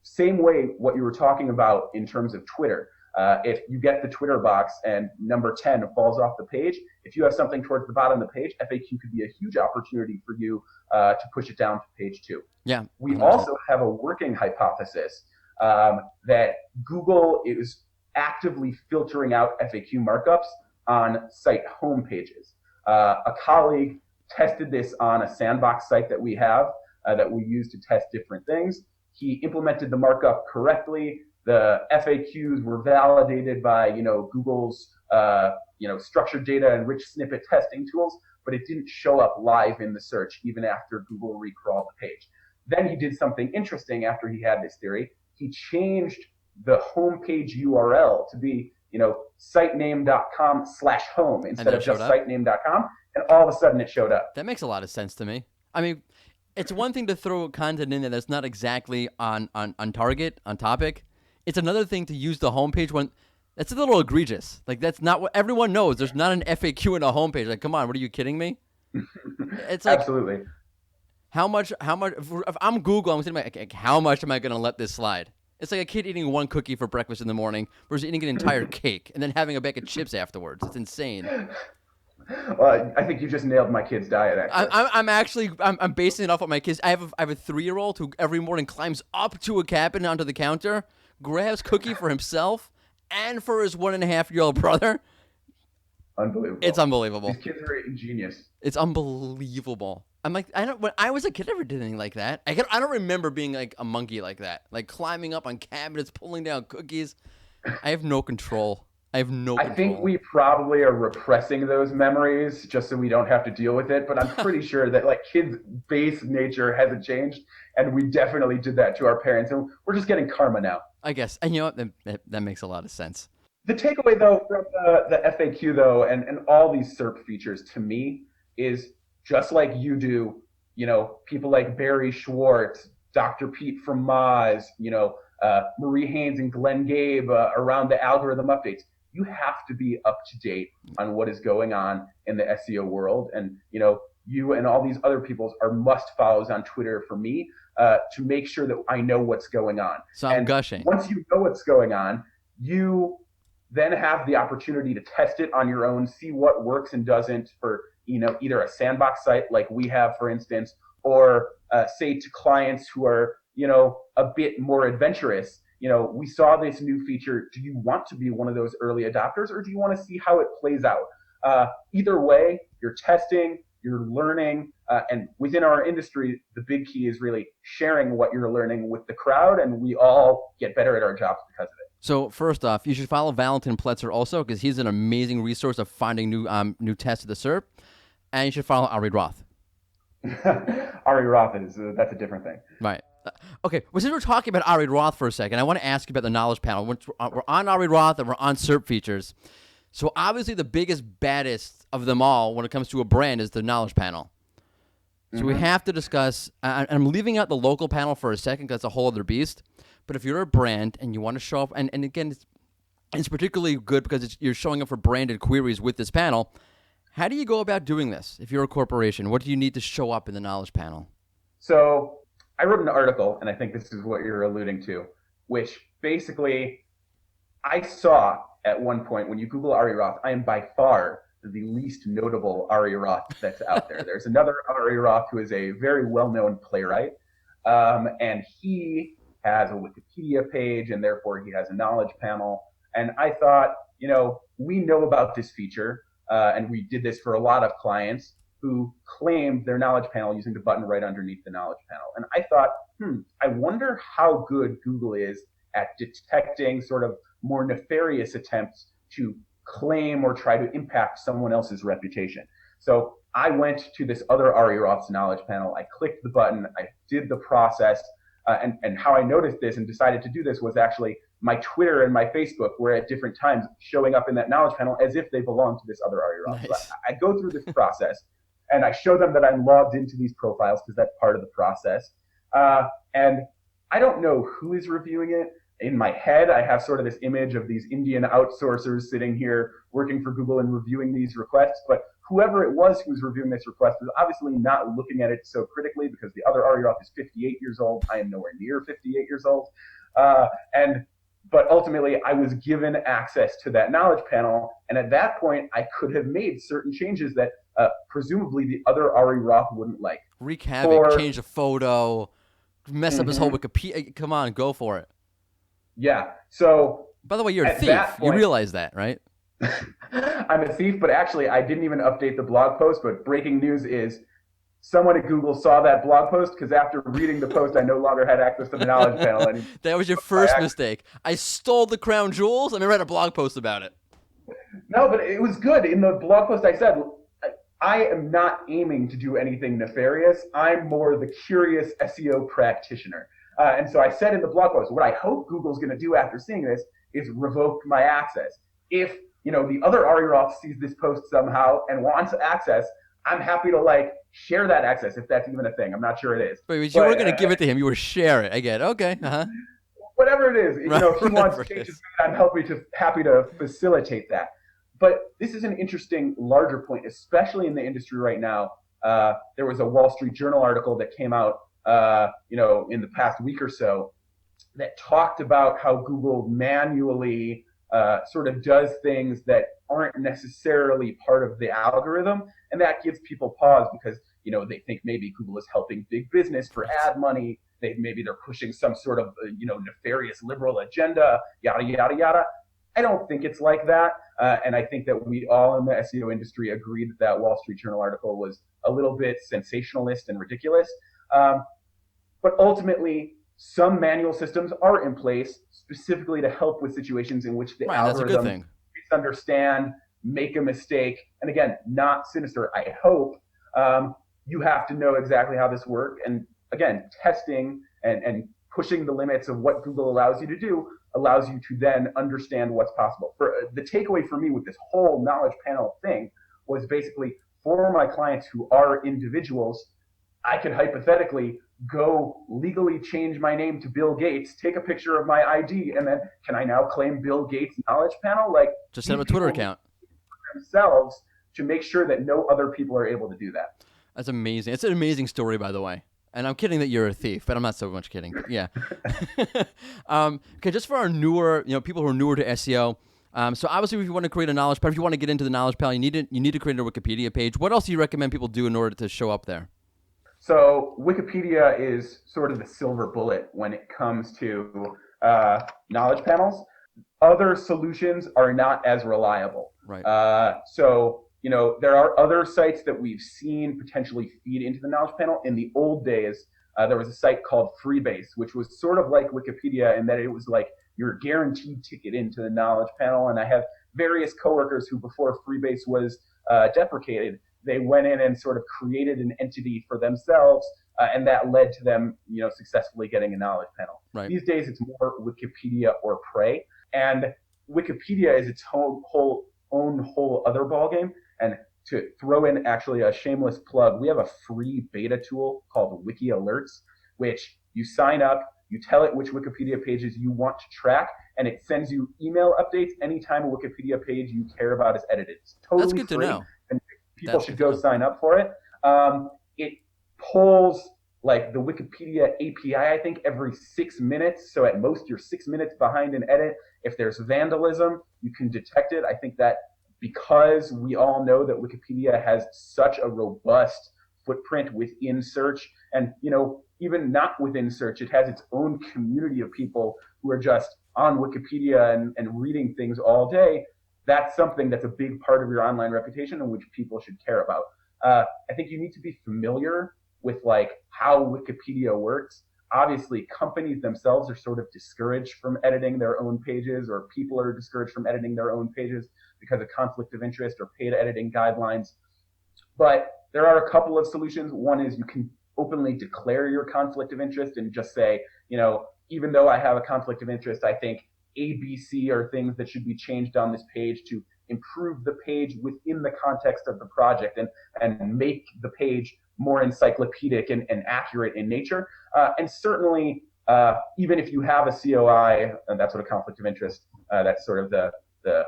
same way what you were talking about in terms of Twitter. If you get the Twitter box and number 10 falls off the page, if you have something towards the bottom of the page, FAQ could be a huge opportunity for you to push it down to page 2. Yeah. We also have a working hypothesis that Google is actively filtering out FAQ markups on site home pages. A colleague tested this on a sandbox site that we have that we use to test different things. He implemented the markup correctly. The FAQs were validated by Google's structured data and rich snippet testing tools, but it didn't show up live in the search even after Google recrawled the page. Then he did something interesting after he had this theory. He changed the homepage URL to be sitename.com/home instead of just sitename.com, and all of a sudden it showed up. That makes a lot of sense to me. I mean, it's one thing to throw content in there that's not exactly on target, on topic. It's another thing to use the homepage when that's a little egregious. Like, that's not what everyone knows. There's not an FAQ in a homepage. Like, come on, what are you kidding me? It's like, How much, if I'm Google, I'm saying, like, how much am I going to let this slide? It's like a kid eating one cookie for breakfast in the morning versus eating an entire cake and then having a bag of chips afterwards. It's insane. Well, I think you just nailed my kid's diet, actually. I'm basing it off what my kids. I have a 3-year-old who every morning climbs up to a cabinet onto the counter, grabs cookie for himself and for his 1.5-year-old brother. Unbelievable. It's unbelievable. These kids are ingenious. It's unbelievable. I'm like, when I was a kid, I never did anything like that. I don't remember being like a monkey like that, like climbing up on cabinets, pulling down cookies. I have no control. I think we probably are repressing those memories just so we don't have to deal with it. But I'm pretty sure that like kids' base nature hasn't changed, and we definitely did that to our parents, and we're just getting karma now. I guess, and you know what? That makes a lot of sense. The takeaway though from the FAQ though, and all these SERP features to me is just like you do. You know, people like Barry Schwartz, Dr. Pete from Moz, Marie Haynes and Glenn Gabe around the algorithm updates. You have to be up to date on what is going on in the SEO world. And, you and all these other people are must follows on Twitter for me to make sure that I know what's going on. So I'm gushing. Once you know what's going on, you then have the opportunity to test it on your own, see what works and doesn't for, either a sandbox site like we have, for instance, or say to clients who are, a bit more adventurous. We saw this new feature. Do you want to be one of those early adopters, or do you want to see how it plays out? Either way, you're testing, you're learning, and within our industry, the big key is really sharing what you're learning with the crowd, and we all get better at our jobs because of it. So first off, you should follow Valentin Pletzer also because he's an amazing resource of finding new tests of the SERP, and you should follow Ari Roth. Ari Roth that's a different thing. Right. Okay, well, since we're talking about Ari Roth for a second, I want to ask you about the knowledge panel. We're on Ari Roth and we're on SERP features. So obviously the biggest, baddest of them all when it comes to a brand is the knowledge panel. So we have to discuss, and I'm leaving out the local panel for a second because that's a whole other beast. But if you're a brand and you want to show up, and again, it's particularly good because you're showing up for branded queries with this panel. How do you go about doing this if you're a corporation? What do you need to show up in the knowledge panel? So I wrote an article, and I think this is what you're alluding to, which basically I saw at one point when you Google Ari Roth, I am by far the least notable Ari Roth that's out there. There's another Ari Roth who is a very well-known playwright, and he has a Wikipedia page, and therefore he has a knowledge panel. And I thought, we know about this feature, and we did this for a lot of clients who claimed their knowledge panel using the button right underneath the knowledge panel. And I thought, I wonder how good Google is at detecting sort of more nefarious attempts to claim or try to impact someone else's reputation. So I went to this other Ari Roth's knowledge panel. I clicked the button. I did the process. And how I noticed this and decided to do this was actually my Twitter and my Facebook were at different times showing up in that knowledge panel as if they belonged to this other Ari Roth. Nice. So I go through this process. And I show them that I'm logged into these profiles because that's part of the process. And I don't know who is reviewing it. In my head, I have sort of this image of these Indian outsourcers sitting here working for Google and reviewing these requests. But whoever it was who was reviewing this request was obviously not looking at it so critically because the other Ari Roth is 58 years old. I am nowhere near 58 years old. But ultimately, I was given access to that knowledge panel. And at that point, I could have made certain changes that presumably the other Ari Roth wouldn't like. Wreak havoc, change a photo, mess up his whole Wikipedia. Come on, go for it. Yeah. So, by the way, you're a thief. You realize that, right? I'm a thief, but actually, I didn't even update the blog post. But breaking news is someone at Google saw that blog post because after reading the post, I no longer had access to the knowledge panel. And that was your first mistake. I stole the crown jewels. Let me write a blog post about it. No, but it was good. In the blog post, I said, I am not aiming to do anything nefarious. I'm more the curious SEO practitioner. And so I said in the blog post, what I hope Google's going to do after seeing this is revoke my access. If, the other Ari Roth sees this post somehow and wants access, I'm happy to share that access if that's even a thing. I'm not sure it is. But you weren't going to give it to him. You were share it. I get it. Okay. Uh-huh. Whatever it is, if he wants changes, I'm happy to facilitate that. But this is an interesting larger point, especially in the industry right now. There was a Wall Street Journal article that came out, in the past week or so, that talked about how Google manually sort of does things that aren't necessarily part of the algorithm, and that gives people pause because they think maybe Google is helping big business for ad money. Maybe they're pushing some sort of nefarious liberal agenda, yada yada yada. I don't think it's like that, and I think that we all in the SEO industry agreed that Wall Street Journal article was a little bit sensationalist and ridiculous. But ultimately, some manual systems are in place specifically to help with situations in which the algorithm misunderstand, make a mistake, and again, not sinister. I hope you have to know exactly how this works, and again, testing and pushing the limits of what Google allows you to do allows you to then understand what's possible. The takeaway for me with this whole knowledge panel thing was basically for my clients who are individuals, I could hypothetically go legally change my name to Bill Gates, take a picture of my ID, and then can I now claim Bill Gates knowledge panel? Like, just have a Twitter account themselves to make sure that no other people are able to do that. That's amazing. It's an amazing story, by the way. And I'm kidding that you're a thief, but I'm not so much kidding. But yeah. Okay, just for our newer, people who are newer to SEO. So obviously, if you want to create a knowledge panel, if you want to get into the knowledge panel, you need to create a Wikipedia page. What else do you recommend people do in order to show up there? So Wikipedia is sort of the silver bullet when it comes to knowledge panels. Other solutions are not as reliable. Right. So there are other sites that we've seen potentially feed into the knowledge panel. In the old days, there was a site called Freebase, which was sort of like Wikipedia in that it was like your guaranteed ticket into the knowledge panel. And I have various coworkers who, before Freebase was deprecated, they went in and sort of created an entity for themselves, and that led to them, successfully getting a knowledge panel. Right. These days, it's more Wikipedia or Prey, and Wikipedia is its own whole other ballgame. And to throw in actually a shameless plug, we have a free beta tool called Wiki Alerts, which you sign up, you tell it which Wikipedia pages you want to track, and it sends you email updates anytime a Wikipedia page you care about is edited. It's totally That's good free, to know. and people should go sign up for it. It pulls like the Wikipedia API, I think, every 6 minutes. So at most, you're 6 minutes behind an edit. If there's vandalism, you can detect it. I think that because we all know that Wikipedia has such a robust footprint within search, and even not within search, it has its own community of people who are just on Wikipedia and reading things all day. That's something that's a big part of your online reputation and which people should care about. I think you need to be familiar with like how Wikipedia works. Obviously, companies themselves are sort of discouraged from editing their own pages, or people are discouraged from editing their own pages because of conflict of interest or paid editing guidelines. But there are a couple of solutions. One is you can openly declare your conflict of interest and just say, even though I have a conflict of interest, I think A, B, C are things that should be changed on this page to improve the page within the context of the project and make the page more encyclopedic and accurate in nature. And certainly, even if you have a COI, and that's what a conflict of interest, that's sort of the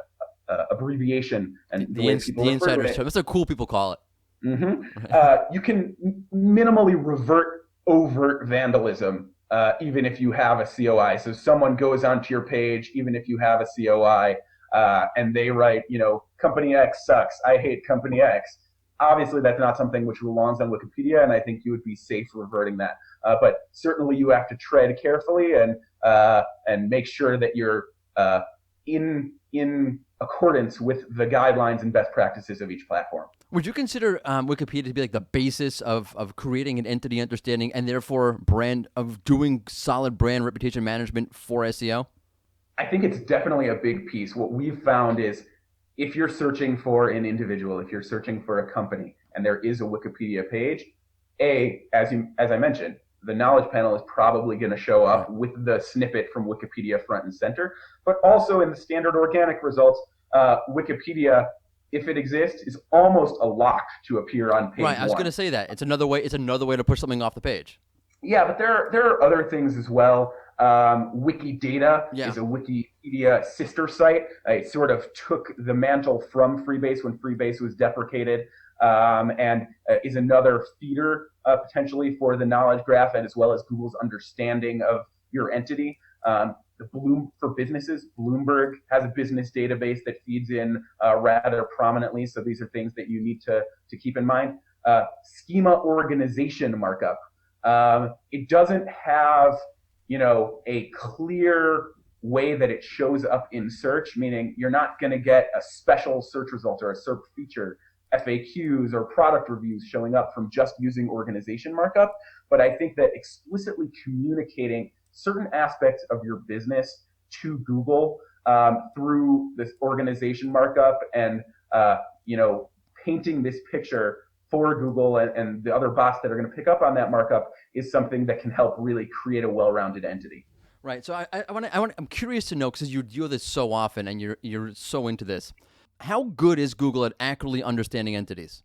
abbreviation and the way people refer to it. That's what cool people call it. Mm-hmm. You can minimally revert overt vandalism, even if you have a COI. So someone goes onto your page, even if you have a COI, and they write, company X sucks, I hate company X. Obviously, that's not something which belongs on Wikipedia, and I think you would be safe reverting that. But certainly, you have to tread carefully and make sure that you're in accordance with the guidelines and best practices of each platform. Would you consider Wikipedia to be like the basis of creating an entity understanding and therefore doing solid brand reputation management for SEO? I think it's definitely a big piece. What we've found is if you're searching for an individual, if you're searching for a company, and there is a Wikipedia page, as I mentioned, the knowledge panel is probably going to show up with the snippet from Wikipedia front and center. But also in the standard organic results, Wikipedia, if it exists, is almost a lock to appear on page 1. Right, I was going to say that. It's another way to push something off the page. Yeah, but there are other things as well. Wikidata is a Wikipedia sister site. It sort of took the mantle from Freebase when Freebase was deprecated, and is another feeder potentially for the knowledge graph, and as well as Google's understanding of your entity. The Bloom for businesses, Bloomberg has a business database that feeds in rather prominently. So these are things that you need to keep in mind. Schema organization markup. It doesn't have, a clear way that it shows up in search, meaning you're not going to get a special search result or a SERP feature, FAQs or product reviews showing up from just using organization markup. But I think that explicitly communicating certain aspects of your business to Google through this organization markup and, painting this picture for Google and the other bots that are going to pick up on that markup is something that can help really create a well-rounded entity. Right. So I'm curious to know, because you deal with this so often and you're so into this. How good is Google at accurately understanding entities?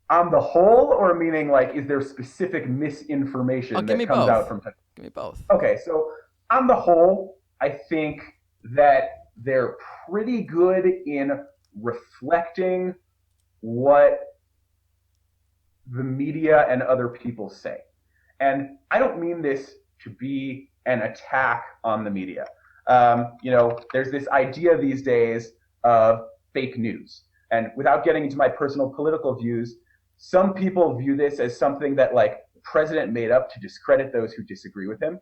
On the whole, or meaning like, is there specific misinformation that comes out from? Give me both. Okay, so on the whole, I think that they're pretty good in reflecting what the media and other people say. And I don't mean this to be an attack on the media. There's this idea these days of fake news. And without getting into my personal political views, some people view this as something that like the president made up to discredit those who disagree with him.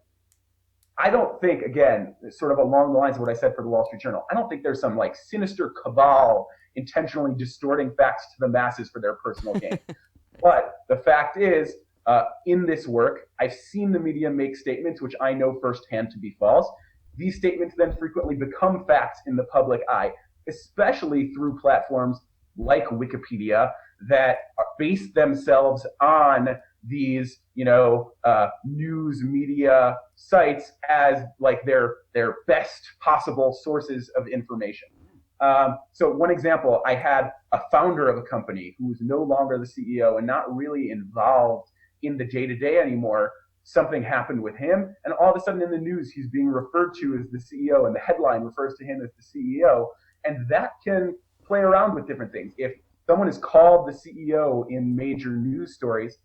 I don't think, again, sort of along the lines of what I said for the Wall Street Journal, I don't think there's some like sinister cabal intentionally distorting facts to the masses for their personal gain. But the fact is, in this work, I've seen the media make statements which I know firsthand to be false. These statements then frequently become facts in the public eye, especially through platforms like Wikipedia that base themselves on these, news media sites as like their best possible sources of information. So one example, I had a founder of a company who was no longer the CEO and not really involved in the day-to-day anymore. Something happened with him, and all of a sudden in the news, he's being referred to as the CEO, and the headline refers to him as the CEO. And that can play around with different things. If someone is called the CEO in major news stories,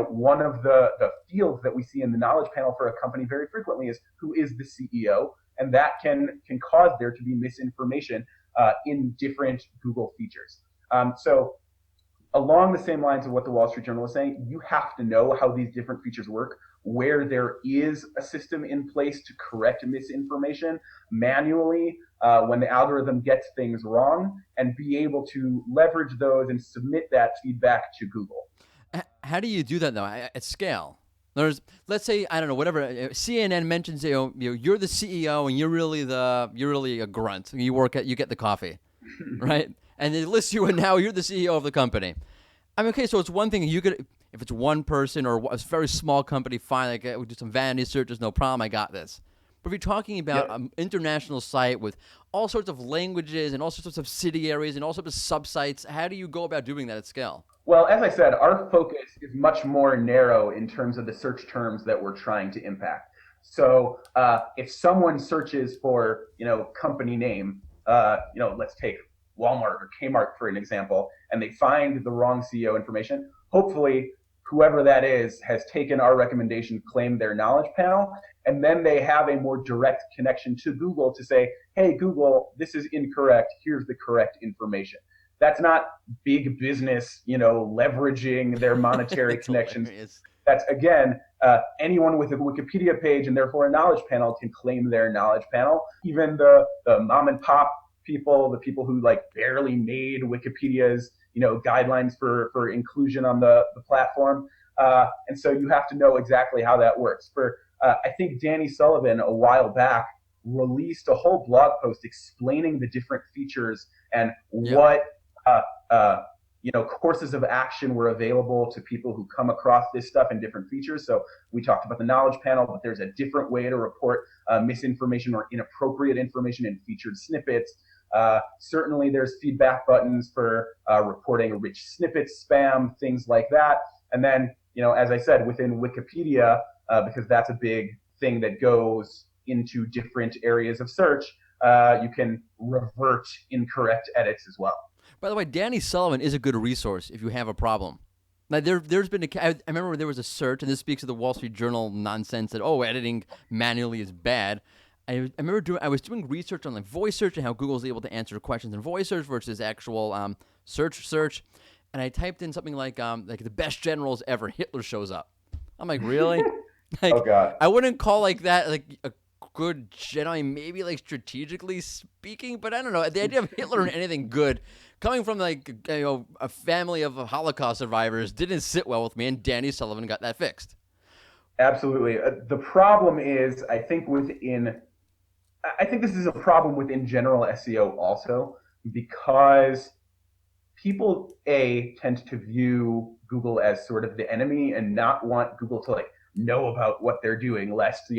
one of the fields that we see in the knowledge panel for a company very frequently is who is the CEO, and that can cause there to be misinformation in different Google features. So along the same lines of what the Wall Street Journal is saying, you have to know how these different features work, where there is a system in place to correct misinformation manually when the algorithm gets things wrong, and be able to leverage those and submit that feedback to Google. How do you do that though at scale? Let's say, I don't know, whatever, CNN mentions you're the CEO and you're really a grunt. You get the coffee, right? And they list you and now you're the CEO of the company. I mean, okay, so it's one thing you could, if it's one person or a very small company, fine, like we do some vanity searches, no problem, I got this. But if you're talking about an international site with all sorts of languages and all sorts of subsidiaries and all sorts of subsites, how do you go about doing that at scale? Well, as I said, our focus is much more narrow in terms of the search terms that we're trying to impact. So if someone searches for, company name, let's take Walmart or Kmart for an example, and they find the wrong CEO information, hopefully whoever that is has taken our recommendation, claimed their knowledge panel, and then they have a more direct connection to Google to say, hey, Google, this is incorrect. Here's the correct information. That's not big business, leveraging their monetary connections. Hilarious. That's, again, anyone with a Wikipedia page and therefore a knowledge panel can claim their knowledge panel. Even the mom and pop people, the people who like barely made Wikipedia's, guidelines for inclusion on the platform. And so you have to know exactly how that works. I think Danny Sullivan a while back released a whole blog post explaining the different features and what courses of action were available to people who come across this stuff in different features. So we talked about the knowledge panel, but there's a different way to report misinformation or inappropriate information in featured snippets. Certainly there's feedback buttons for reporting rich snippets, spam, things like that. And then, as I said, within Wikipedia, because that's a big thing that goes into different areas of search, you can revert incorrect edits as well. By the way, Danny Sullivan is a good resource if you have a problem. Now, there's been I remember there was a search, and this speaks to the Wall Street Journal nonsense that, editing manually is bad. I remember I was doing research on like voice search and how Google's able to answer questions in voice search versus actual search, and I typed in something like the best generals ever. Hitler shows up. I'm like, really? Like, Oh God. I wouldn't call like that like a good Jedi, maybe like strategically speaking, but I don't know. The idea of Hitler and anything good coming from like a family of Holocaust survivors didn't sit well with me, and Danny Sullivan got that fixed. Absolutely. The problem is, I think this is a problem within general SEO also, because people tend to view Google as sort of the enemy and not want Google to like know about what they're doing, lest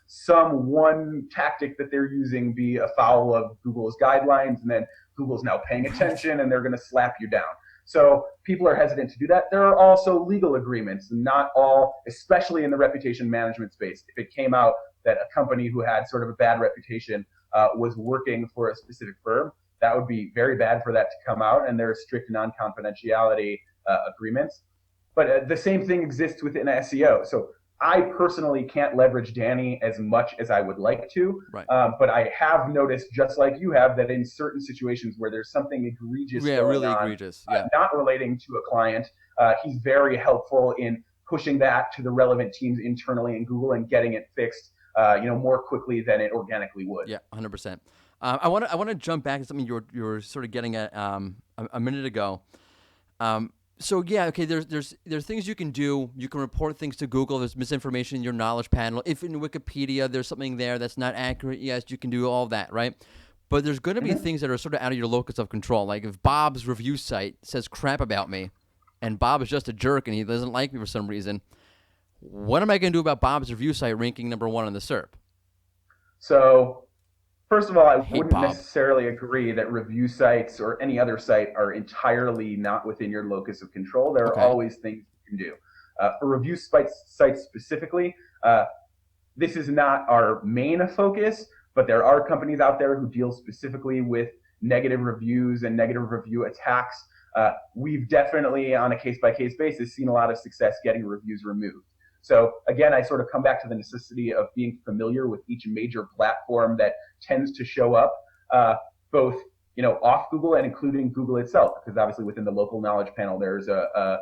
some one tactic that they're using be afoul of Google's guidelines, and then Google's now paying attention and they're going to slap you down. So people are hesitant to do that. There are also legal agreements, not all, especially in the reputation management space. If it came out that a company who had sort of a bad reputation was working for a specific firm, that would be very bad for that to come out, and there are strict non-confidentiality agreements. But the same thing exists within SEO. So I personally can't leverage Danny as much as I would like to, Right. but I have noticed, just like you have, that in certain situations where there's something egregious going on, Egregious. Yeah. not relating to a client, he's very helpful in pushing that to the relevant teams internally in Google and getting it fixed, more quickly than it organically would. Yeah, 100%. I want to jump back to something you were sort of getting at a minute ago. So yeah, okay. There's things you can do. You can report things to Google. There's misinformation in your knowledge panel. If in Wikipedia there's something there that's not accurate, yes, you can do all that, right? But there's going to be things that are sort of out of your locus of control. Like if Bob's review site says crap about me, and Bob is just a jerk and he doesn't like me for some reason, what am I going to do about Bob's review site ranking number 1 on the SERP? So first of all, I Hey, wouldn't Bob. necessarily agree that review sites or any other site are entirely not within your locus of control. There are always things you can do. For review sites specifically, this is not our main focus, but there are companies out there who deal specifically with negative reviews and negative review attacks. We've definitely, on a case-by-case basis, seen a lot of success getting reviews removed. So again, I sort of come back to the necessity of being familiar with each major platform that tends to show up, both off Google and including Google itself, because obviously within the local knowledge panel there's a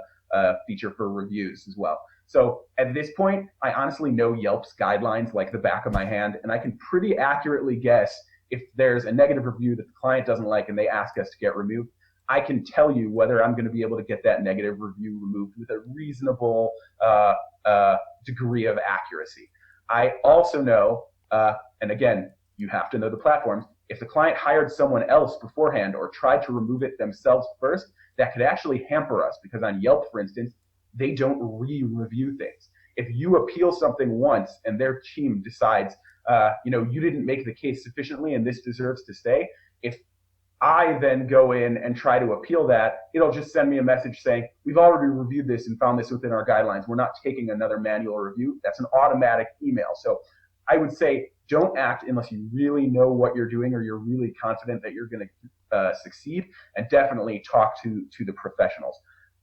feature for reviews as well. So at this point, I honestly know Yelp's guidelines like the back of my hand, and I can pretty accurately guess if there's a negative review that the client doesn't like and they ask us to get removed. I can tell you whether I'm going to be able to get that negative review removed with a reasonable degree of accuracy. I also know, and again, you have to know the platforms, if the client hired someone else beforehand or tried to remove it themselves first, that could actually hamper us, because on Yelp, for instance, they don't re-review things. If you appeal something once and their team decides, you didn't make the case sufficiently and this deserves to stay, if I then go in and try to appeal that, it'll just send me a message saying, we've already reviewed this and found this within our guidelines. We're not taking another manual review. That's an automatic email. So I would say don't act unless you really know what you're doing or you're really confident that you're going to succeed, and definitely talk to the professionals.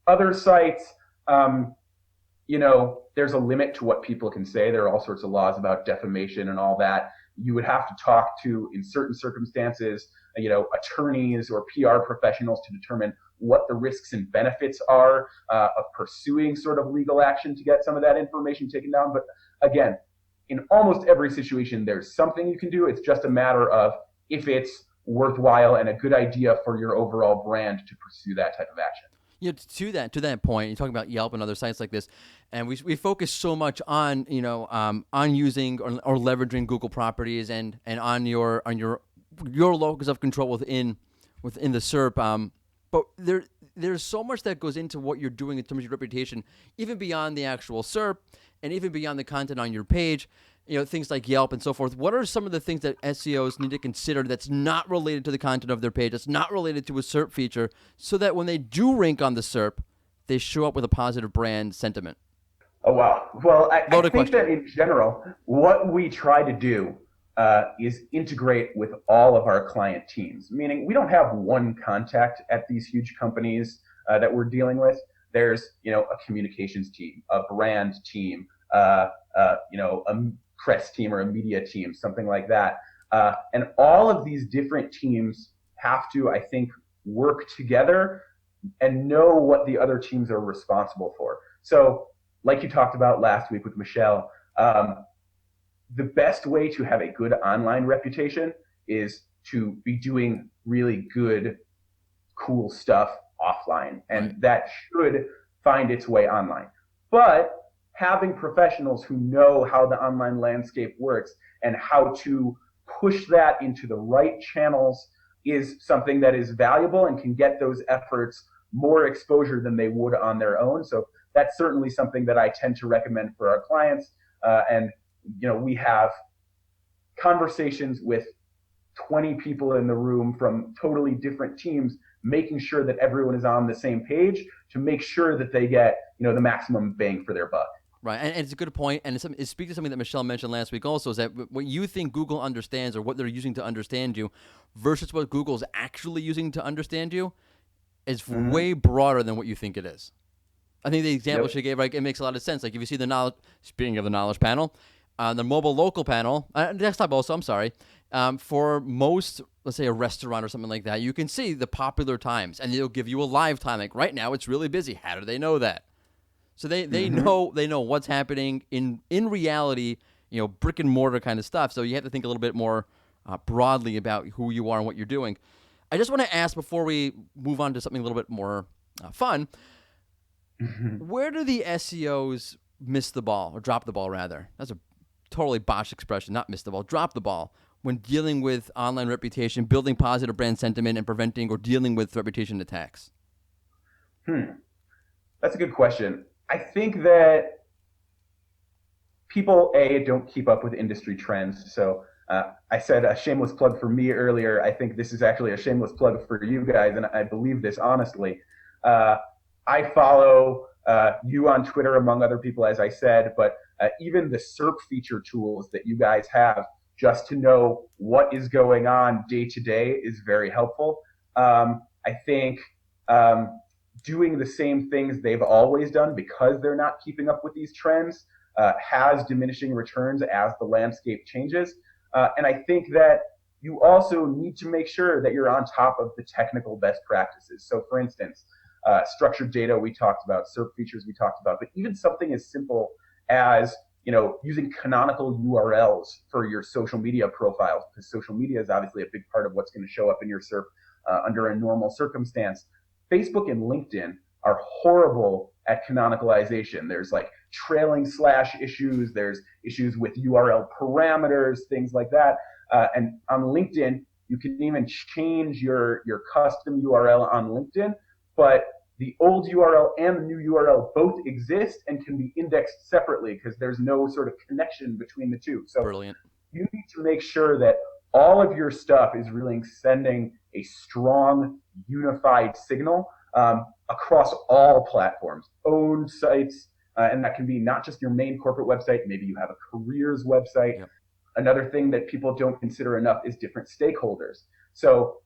Other sites, there's a limit to what people can say. There are all sorts of laws about defamation and all that. You would have to talk to, in certain circumstances, attorneys or PR professionals to determine what the risks and benefits are of pursuing sort of legal action to get some of that information taken down. But again, in almost every situation, there's something you can do. It's just a matter of if it's worthwhile and a good idea for your overall brand to pursue that type of action. Yeah, to that point, you're talking about Yelp and other sites like this, and we focus so much on on using or leveraging Google properties and on your locus of control within the SERP. But there's so much that goes into what you're doing in terms of your reputation, even beyond the actual SERP and even beyond the content on your page. Things like Yelp and so forth. What are some of the things that SEOs need to consider that's not related to the content of their page, that's not related to a SERP feature, so that when they do rank on the SERP, they show up with a positive brand sentiment? Oh, wow. Well, I think that in general, what we try to do is integrate with all of our client teams, meaning we don't have one contact at these huge companies that we're dealing with. There's, a communications team, a brand team, a press team or a media team, something like that. And all of these different teams have to, I think, work together and know what the other teams are responsible for. So, like you talked about last week with Michelle, the best way to have a good online reputation is to be doing really good, cool stuff offline. And that should find its way online. But having professionals who know how the online landscape works and how to push that into the right channels is something that is valuable and can get those efforts more exposure than they would on their own. So that's certainly something that I tend to recommend for our clients. And we have conversations with 20 people in the room from totally different teams, making sure that everyone is on the same page to make sure that they get, the maximum bang for their buck. Right, and it's a good point, and it speaks to something that Michelle mentioned last week also, is that what you think Google understands or what they're using to understand you versus what Google's actually using to understand you is way broader than what you think it is. I think the example she gave, it makes a lot of sense. Like if you see the knowledge, speaking of the knowledge panel, the mobile local panel, desktop also, I'm sorry, for most, let's say a restaurant or something like that, you can see the popular times, and it'll give you a live time. Like right now, it's really busy. How do they know that? So they know what's happening in reality, brick and mortar kind of stuff. So you have to think a little bit more broadly about who you are and what you're doing. I just want to ask before we move on to something a little bit more fun, where do the SEOs miss the ball, or drop the ball rather? That's a totally botched expression, not miss the ball, drop the ball when dealing with online reputation, building positive brand sentiment, and preventing or dealing with reputation attacks? That's a good question. I think that people, don't keep up with industry trends. So I said a shameless plug for me earlier. I think this is actually a shameless plug for you guys, and I believe this honestly. I follow you on Twitter, among other people, as I said, but even the SERP feature tools that you guys have just to know what is going on day to day is very helpful. I think doing the same things they've always done because they're not keeping up with these trends has diminishing returns as the landscape changes. And I think that you also need to make sure that you're on top of the technical best practices. So for instance, structured data we talked about, SERP features we talked about, but even something as simple as using canonical URLs for your social media profiles, because social media is obviously a big part of what's going to show up in your SERP under a normal circumstance. Facebook and LinkedIn are horrible at canonicalization. There's like trailing slash issues. There's issues with URL parameters, things like that. And on LinkedIn, you can even change your custom URL on LinkedIn, but the old URL and the new URL both exist and can be indexed separately because there's no sort of connection between the two. So Brilliant. You need to make sure that all of your stuff is really sending a strong, unified signal across all platforms, owned sites, and that can be not just your main corporate website. Maybe you have a careers website. Yep. Another thing that people don't consider enough is different stakeholders. So,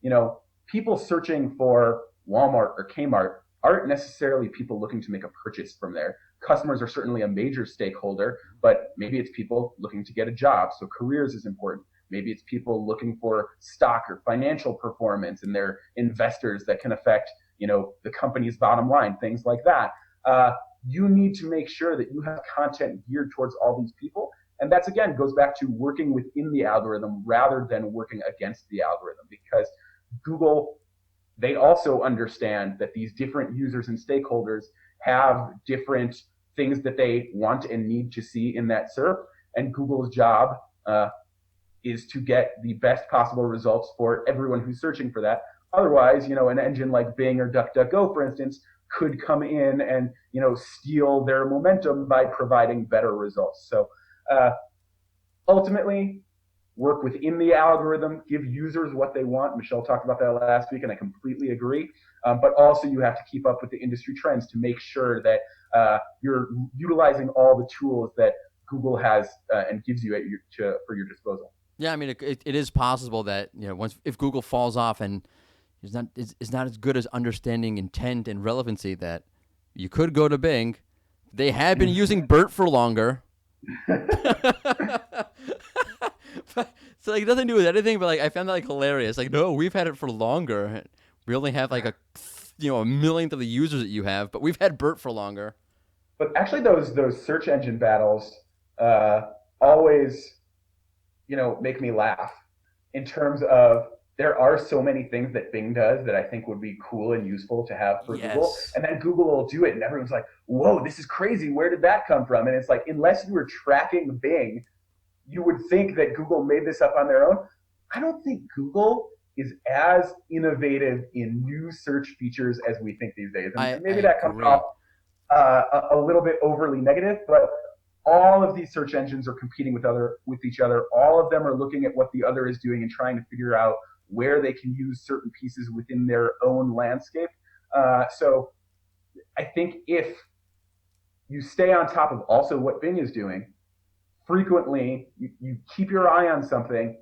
people searching for Walmart or Kmart aren't necessarily people looking to make a purchase from there. Customers are certainly a major stakeholder, but maybe it's people looking to get a job. So careers is important. Maybe it's people looking for stock or financial performance, and they're investors that can affect, the company's bottom line, things like that. You need to make sure that you have content geared towards all these people. And that's, again, goes back to working within the algorithm rather than working against the algorithm, because Google, they also understand that these different users and stakeholders have different things that they want and need to see in that SERP. And Google's job is to get the best possible results for everyone who's searching for that. Otherwise, an engine like Bing or DuckDuckGo, for instance, could come in and, steal their momentum by providing better results. So ultimately, work within the algorithm, give users what they want. Michelle talked about that last week, and I completely agree. But also you have to keep up with the industry trends to make sure that you're utilizing all the tools that Google has and gives you for your disposal. Yeah, I mean, it is possible that if Google falls off and is not as good as understanding intent and relevancy, that you could go to Bing. They have been using BERT for longer. So like nothing to do with anything, but like I found that like hilarious. Like, no, we've had it for longer. We only have like a millionth of the users that you have, but we've had BERT for longer. But actually, those search engine battles always, make me laugh in terms of there are so many things that Bing does that I think would be cool and useful to have for Google. Yes. And then Google will do it, and everyone's like, whoa, this is crazy. Where did that come from? And it's like, unless you were tracking Bing, you would think that Google made this up on their own. I don't think Google is as innovative in new search features as we think these days. And maybe that comes off a little bit overly negative, but all of these search engines are competing with each other. All of them are looking at what the other is doing and trying to figure out where they can use certain pieces within their own landscape. So I think if you stay on top of also what Bing is doing, frequently you keep your eye on something.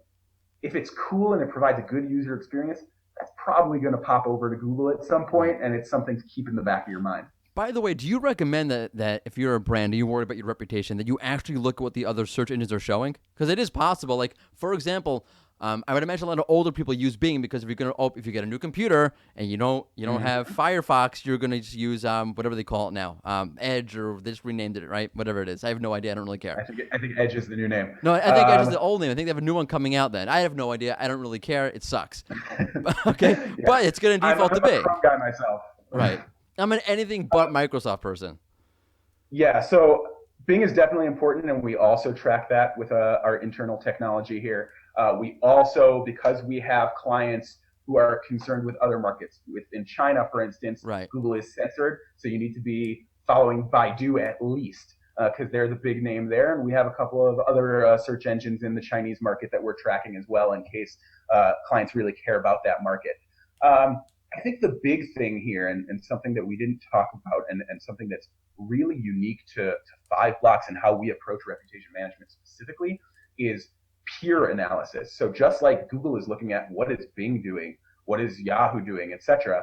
If it's cool and it provides a good user experience, that's probably going to pop over to Google at some point, and it's something to keep in the back of your mind. By the way, do you recommend that if you're a brand and you worry about your reputation, that you actually look at what the other search engines are showing? Because it is possible. Like, for example, I would imagine a lot of older people use Bing because if you get a new computer and you don't have Firefox, you're gonna just use whatever they call it now, Edge, or they just renamed it, right? Whatever it is, I have no idea. I don't really care. I think Edge is the new name. No, I think Edge is the old name. I think they have a new one coming out. Then I have no idea. I don't really care. It sucks. Okay, yeah. But it's gonna default to Bing. I'm a Chrome guy myself. Right. I'm an anything but Microsoft person. Yeah, so Bing is definitely important, and we also track that with our internal technology here. We also, because we have clients who are concerned with other markets, within China, for instance, right. Google is censored, so you need to be following Baidu at least, because they're the big name there. And we have a couple of other search engines in the Chinese market that we're tracking as well in case clients really care about that market. I think the big thing here, and something that we didn't talk about, and something that's really unique to 5blocks and how we approach reputation management specifically, is peer analysis. So just like Google is looking at what is Bing doing, what is Yahoo doing, etc.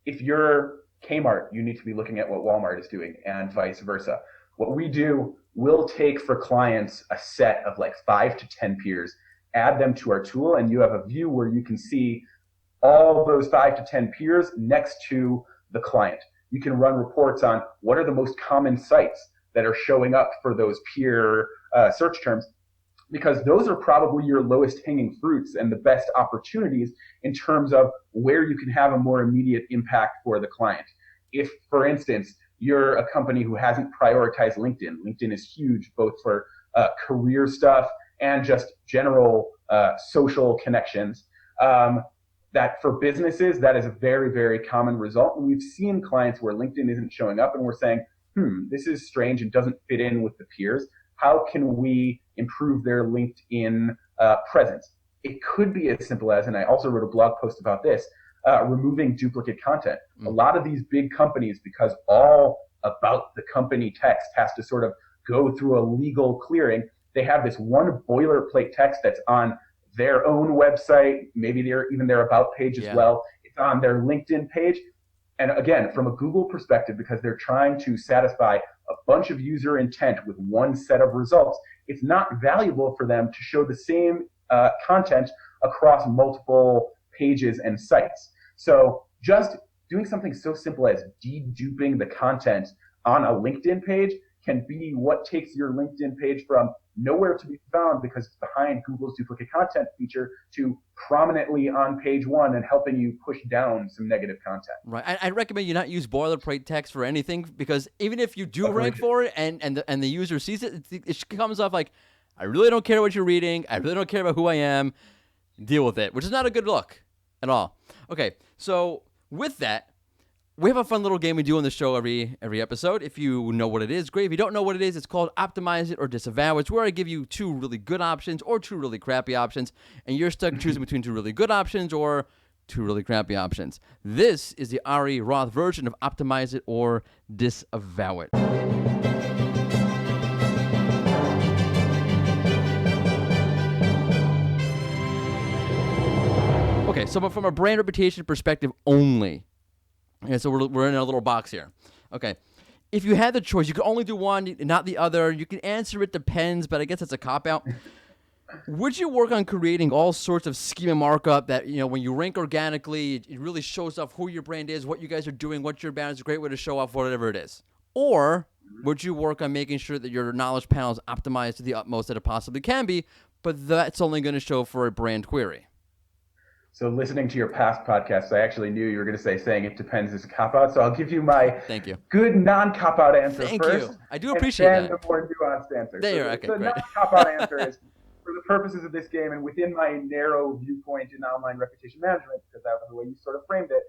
If you're Kmart, you need to be looking at what Walmart is doing, and vice versa. What we do, we'll take for clients a set of like 5 to 10 peers, add them to our tool, and you have a view where you can see all those 5 to 10 peers next to the client. You can run reports on what are the most common sites that are showing up for those peer search terms, because those are probably your lowest hanging fruits and the best opportunities in terms of where you can have a more immediate impact for the client. If, for instance, you're a company who hasn't prioritized LinkedIn, LinkedIn is huge both for career stuff and just general social connections. That for businesses, that is a very, very common result. And we've seen clients where LinkedIn isn't showing up and we're saying, this is strange and doesn't fit in with the peers. How can we improve their LinkedIn presence? It could be as simple as, and I also wrote a blog post about this, removing duplicate content. A lot of these big companies, because all about the company text has to sort of go through a legal clearing, they have this one boilerplate text that's on their own website, maybe even their about page as well. It's on their LinkedIn page. And again, from a Google perspective, because they're trying to satisfy a bunch of user intent with one set of results, it's not valuable for them to show the same content across multiple pages and sites. So just doing something so simple as deduping the content on a LinkedIn page can be what takes your LinkedIn page from nowhere to be found because it's behind Google's duplicate content feature to prominently on page one and helping you push down some negative content. Right. I'd recommend you not use boilerplate text for anything, because even if you do rank for it and the user sees it, it comes off like, I really don't care what you're reading. I really don't care about who I am. Deal with it, which is not a good look at all. Okay, so with that, we have a fun little game we do on the show every episode. If you know what it is, great. If you don't know what it is, it's called Optimize It or Disavow. It's where I give you 2 really good options or 2 really crappy options, and you're stuck choosing between 2 really good options or 2 really crappy options. This is the Ari Roth version of Optimize It or Disavow It. Okay, so from a brand reputation perspective only. Okay, so we're in a little box here. Okay, if you had the choice, you could only do one, not the other. You can answer it depends, but I guess it's a cop-out. Would you work on creating all sorts of schema markup that, when you rank organically, it really shows off who your brand is, what you guys are doing, what your brand is, a great way to show off whatever it is? Or would you work on making sure that your knowledge panel is optimized to the utmost that it possibly can be, but that's only going to show for a brand query? So listening to your past podcasts, I actually knew you were going to saying it depends is a cop-out. So I'll give you my Thank you. good non-cop-out answer Thank first. you. I do appreciate and then that. the more nuanced answer. There, so okay, the great. non-cop-out answer is, for the purposes of this game and within my narrow viewpoint in online reputation management, because that was the way you sort of framed it,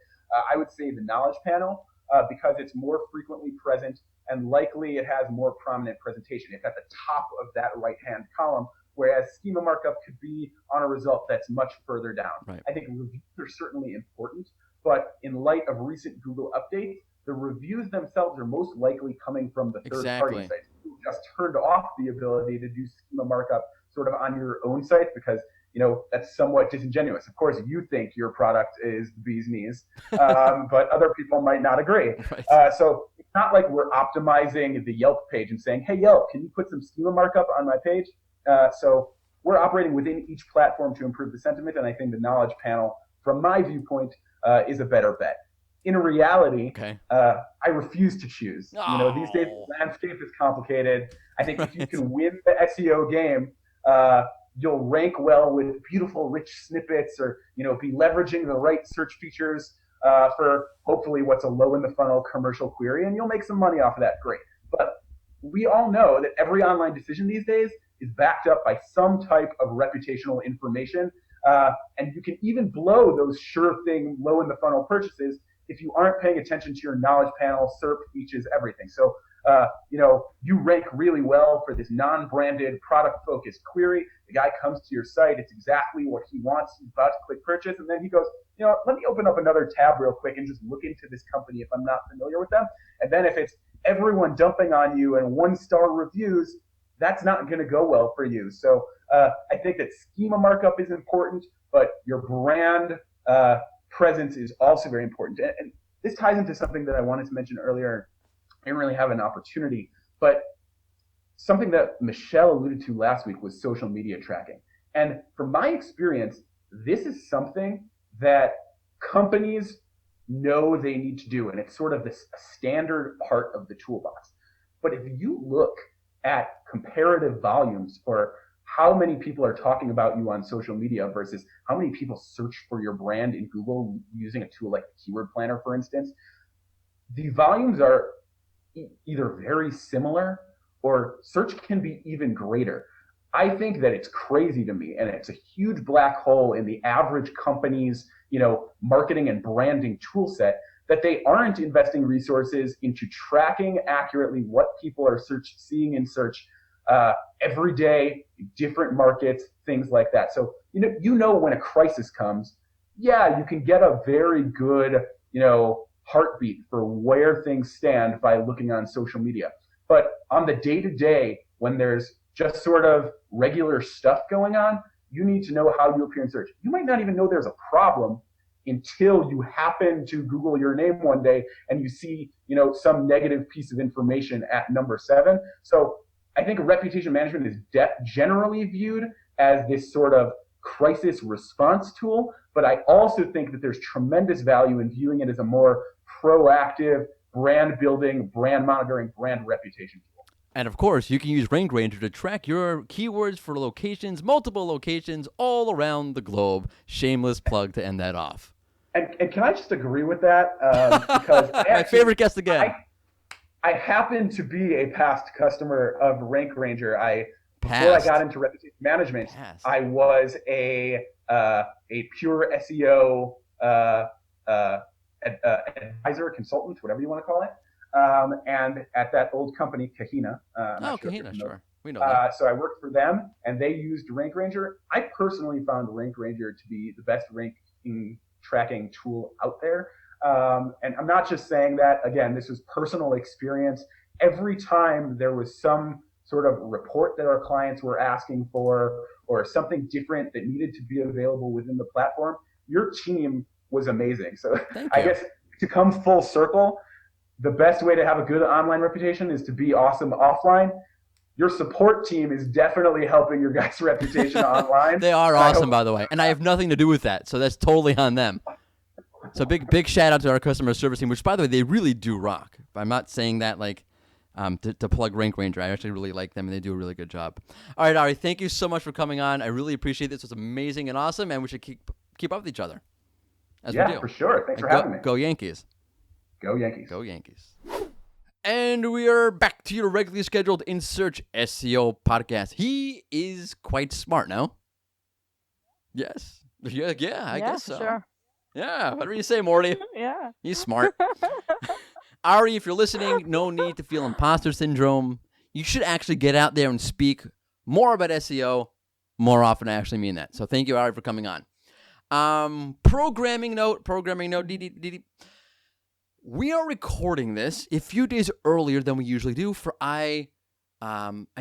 I would say the knowledge panel, because it's more frequently present and likely it has more prominent presentation. It's at the top of that right-hand column, whereas schema markup could be on a result that's much further down. Right. I think reviews are certainly important, but in light of recent Google updates, the reviews themselves are most likely coming from the third-party sites. You just turned off the ability to do schema markup sort of on your own site because that's somewhat disingenuous. Of course, you think your product is the bee's knees, but other people might not agree. Right. So it's not like we're optimizing the Yelp page and saying, hey, Yelp, can you put some schema markup on my page? So we're operating within each platform to improve the sentiment, and I think the knowledge panel, from my viewpoint, is a better bet. In reality, I refuse to choose. These days the landscape is complicated. I think if you can win the SEO game, you'll rank well with beautiful, rich snippets, or be leveraging the right search features for hopefully what's a low in the funnel commercial query, and you'll make some money off of that. Great, but we all know that every online decision these days is backed up by some type of reputational information, and you can even blow those sure thing low in the funnel purchases if you aren't paying attention to your knowledge panel, SERP features, everything. So, you rank really well for this non-branded product-focused query. The guy comes to your site. It's exactly what he wants. He's about to click purchase. And then he goes, let me open up another tab real quick and just look into this company if I'm not familiar with them. And then if it's everyone dumping on you and one-star reviews, that's not going to go well for you. So I think that schema markup is important, but your brand presence is also very important. And this ties into something that I wanted to mention earlier. I didn't really have an opportunity, but something that Michelle alluded to last week was social media tracking. And from my experience, this is something that companies know they need to do, and it's sort of this standard part of the toolbox. But if you look at comparative volumes for how many people are talking about you on social media versus how many people search for your brand in Google using a tool like the Keyword Planner, for instance, the volumes are either very similar or search can be even greater. I think that it's crazy to me, and it's a huge black hole in the average company's, marketing and branding tool set, that they aren't investing resources into tracking accurately what people are seeing in search every day, different markets, things like that. So, when a crisis comes, you can get a very good, heartbeat for where things stand by looking on social media. But on the day-to-day, when there's just sort of regular stuff going on, you need to know how you appear in search. You might not even know there's a problem until you happen to Google your name one day and you see, some negative piece of information at number 7. So I think reputation management is generally viewed as this sort of crisis response tool, but I also think that there's tremendous value in viewing it as a more proactive brand building, brand monitoring, brand reputation tool. And of course, you can use Rank Ranger to track your keywords for locations, multiple locations all around the globe. Shameless plug to end that off. And can I just agree with that? Because my favorite guest again. I happen to be a past customer of Rank Ranger. Before I got into reputation management, I was a pure SEO advisor, consultant, whatever you want to call it. And at that old company, Kahina. Kahina, sure. We know that. So I worked for them, and they used Rank Ranger. I personally found Rank Ranger to be the best ranking tracking tool out there. And I'm not just saying that. Again, this was personal experience. Every time there was some sort of report that our clients were asking for or something different that needed to be available within the platform, your team was amazing. So I guess to come full circle, the best way to have a good online reputation is to be awesome offline. Your support team is definitely helping your guys' reputation online. They are awesome, by the way. And I have nothing to do with that, so that's totally on them. So big shout out to our customer service team, which, by the way, they really do rock. I'm not saying that like to plug Rank Ranger. I actually really like them, and they do a really good job. All right, Ari, thank you so much for coming on. I really appreciate this. It was amazing and awesome, and we should keep up with each other. As we do. For sure. Thanks for having me. Go Yankees. Go Yankees. Go Yankees. And we are back to your regularly scheduled In Search SEO podcast. He is quite smart now. Yes. Yeah, I guess so. Sure. Yeah, whatever you say, Morty. Yeah. He's smart. Ari, if you're listening, no need to feel imposter syndrome. You should actually get out there and speak more about SEO more often. I actually mean that. So thank you, Ari, for coming on. Programming note. We are recording this a few days earlier than we usually do. I'm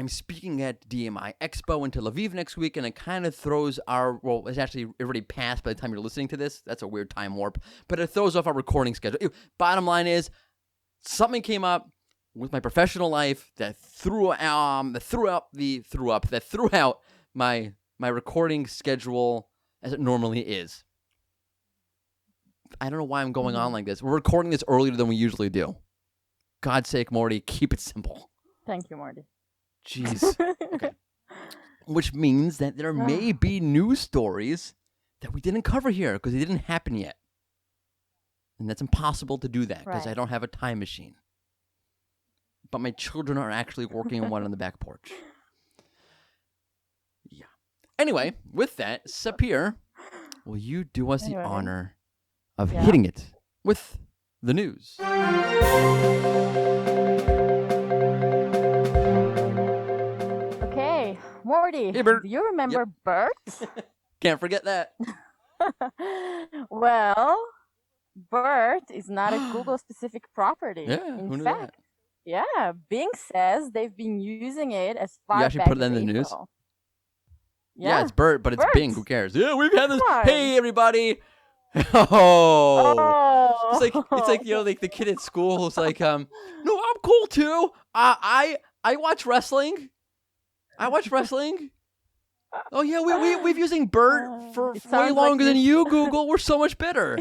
speaking at DMI Expo in Tel Aviv next week, and it kind of throws it's actually already passed by the time you're listening to this. That's a weird time warp, but it throws off our recording schedule. Bottom line is, something came up with my professional life that threw out my recording schedule as it normally is. I don't know why I'm going on like this. We're recording this earlier than we usually do. God's sake, Morty, keep it simple. Thank you, Morty. Jeez. Okay. Which means that there may be news stories that we didn't cover here because they didn't happen yet. And that's impossible to do that because I don't have a time machine. But my children are actually working on one on the back porch. Yeah. Anyway, with that, Sapir, will you do us the honor of hitting it with the news? Okay, Morty, Hey, Bert. do you remember Bert? Can't forget that. Well, Bert is not a Google-specific property. Yeah, in who knew fact, yeah, Bing says they've been using it as far You back actually put that as in the news? April. Yeah, it's Bert, but it's Bert. Bing. Who cares? Yeah, we've had this. Come on. Hey, everybody. Oh. It's like like the kid at school who's like, no, I'm cool too. I watch wrestling. Oh yeah, we've using Bert for It way sounds longer like than you, Google. We're so much better.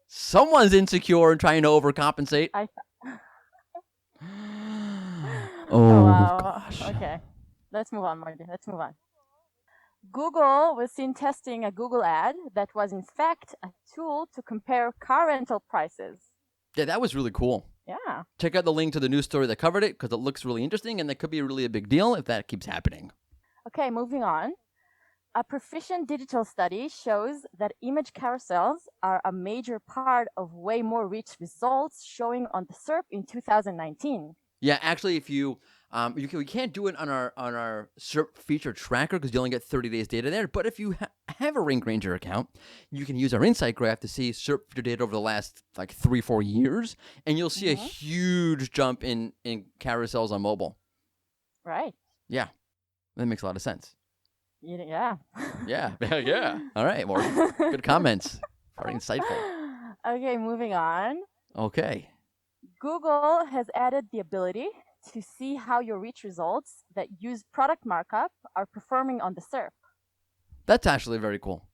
Someone's insecure and trying to overcompensate. wow. Gosh. Okay, let's move on, Marty. Let's move on. Google was seen testing a Google ad that was in fact a tool to compare car rental prices. Yeah, that was really cool. Yeah. Check out the link to the news story that covered it because it looks really interesting and that could be really a big deal if that keeps happening. Okay, moving on. A Proficient Digital study shows that image carousels are a major part of way more rich results showing on the SERP in 2019. Yeah, actually, if we can't do it on our SERP feature tracker because you only get 30 days data there. But if you have a Rank Ranger account, you can use our insight graph to see SERP feature data over the last like 3-4 years, and you'll see a huge jump in carousels on mobile. Right. Yeah, that makes a lot of sense. Yeah. Yeah. All right, more good comments. Very insightful. Okay, moving on. Okay. Google has added the ability to see how your reach results that use product markup are performing on the SERP. That's actually very cool.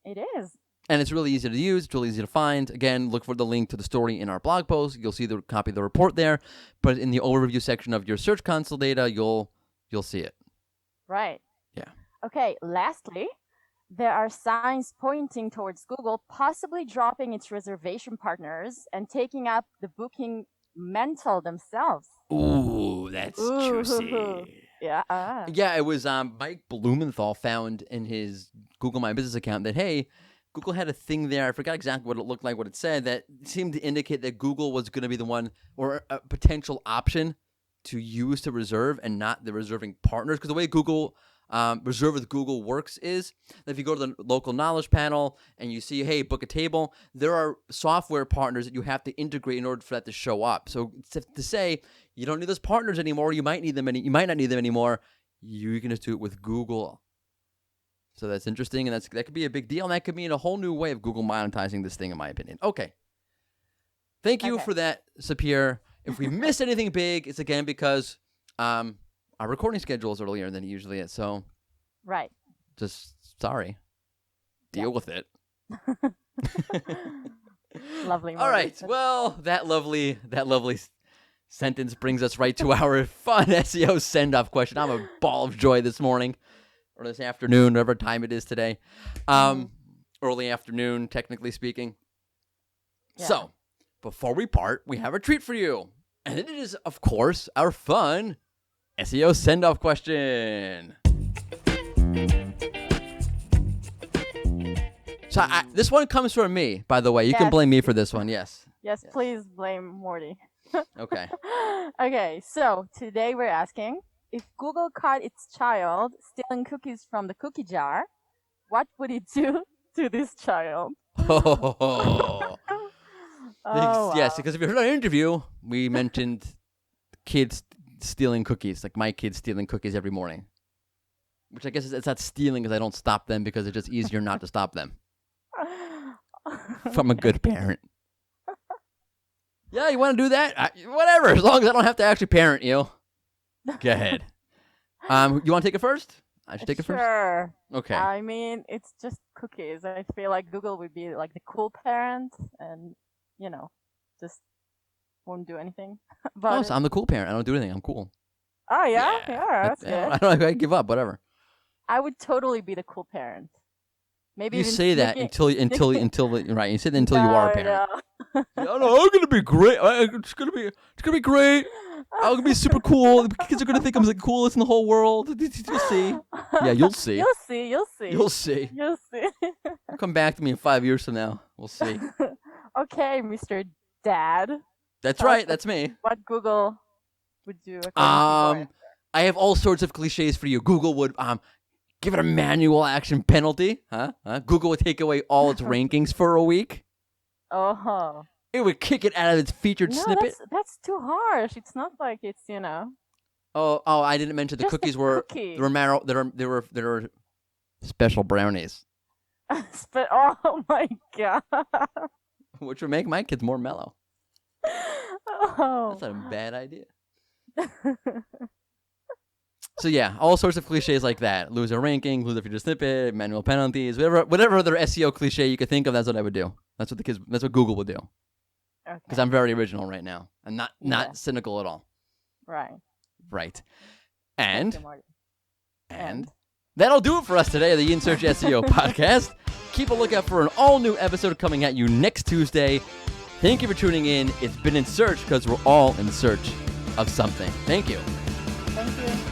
It is. And it's really easy to use. It's really easy to find. Again, look for the link to the story in our blog post. You'll see the copy of the report there. But in the overview section of your Search Console data, you'll see it. Right. Yeah. Okay, lastly, there are signs pointing towards Google possibly dropping its reservation partners and taking up the booking mantle themselves. Ooh, that's juicy. Yeah. Yeah, it was Mike Blumenthal found in his Google My Business account that, hey, Google had a thing there. I forgot exactly what it looked like, what it said, that seemed to indicate that Google was going to be the one or a potential option to use to reserve and not the reserving partners. Because the way Google Reserve with Google works is that if you go to the local knowledge panel and you see, hey, book a table, there are software partners that you have to integrate in order for that to show up. So to say you don't need those partners anymore, you might need them, you might not need them anymore. You can just do it with Google. So that's interesting, and that could be a big deal, and that could mean a whole new way of Google monetizing this thing, in my opinion. Okay. Thank you Okay. for that, Sapir. If we missed anything big, it's again because our recording schedule is earlier than it usually is. So Right. just sorry. Deal with it. Lovely. All right. Morty. Well, that lovely sentence brings us right to our fun SEO send-off question. I'm a ball of joy this morning, or this afternoon, whatever time it is today. Early afternoon, technically speaking. Yeah. So, before we part, we have a treat for you. And it is, of course, our fun SEO send-off question. So this one comes from me, by the way. You can Yes. blame me for this one, yes. Yes, please blame Morty. Okay. Okay, so today we're asking, if Google caught its child stealing cookies from the cookie jar, what would it do to this child? Oh, Oh, yes, wow. because if you heard our interview, we mentioned kids stealing cookies, like my kids stealing cookies every morning. Which I guess it's not stealing because I don't stop them because it's just easier not to stop them. If I'm a good parent. Yeah, you want to do that? Whatever, as long as I don't have to actually parent you. Go ahead. You want to take it first? I should take it first? Sure. Okay. I mean, it's just cookies. I feel like Google would be like the cool parent and, just won't do anything Oh, about so it. I'm the cool parent. I don't do anything. I'm cool. Oh, yeah? Yeah, that's I good. don't. I give up. Whatever. I would totally be the cool parent. Maybe You even say that sneaking- until right. You say that until you are a parent. No. No, I'm gonna be great. It's gonna be great. I'm gonna be super cool. The kids are gonna think I'm the coolest in the whole world. You'll see. Yeah, you'll see. You'll see. You'll see. You'll see. You'll see. Come back to me in 5 years from now. We'll see. Okay, Mr. Dad. That's Tell us right. That's me. What Google would do according to your answer. I have all sorts of cliches for you. Google would give it a manual action penalty. Huh? Google would take away all its rankings for a week. Oh. It would kick it out of its featured No, snippet. that's too harsh. It's not like it's, Oh, I didn't mention the just a cookies were cookie. there were special brownies, But oh my god. which would make my kids more mellow. Oh. That's a bad idea. So yeah, all sorts of cliches like that. Lose a ranking, lose a featured snippet, manual penalties, whatever other SEO cliche you could think of, that's what I would do. That's what Google would do. Okay. Because I'm very original right now. I'm not Yeah. cynical at all. Right. Right. Thank you, And Marty. that'll do it for us today, the In Search SEO podcast. Keep a lookout for an all-new episode coming at you next Tuesday. Thank you for tuning in. It's been In Search because we're all in search of something. Thank you. Thank you.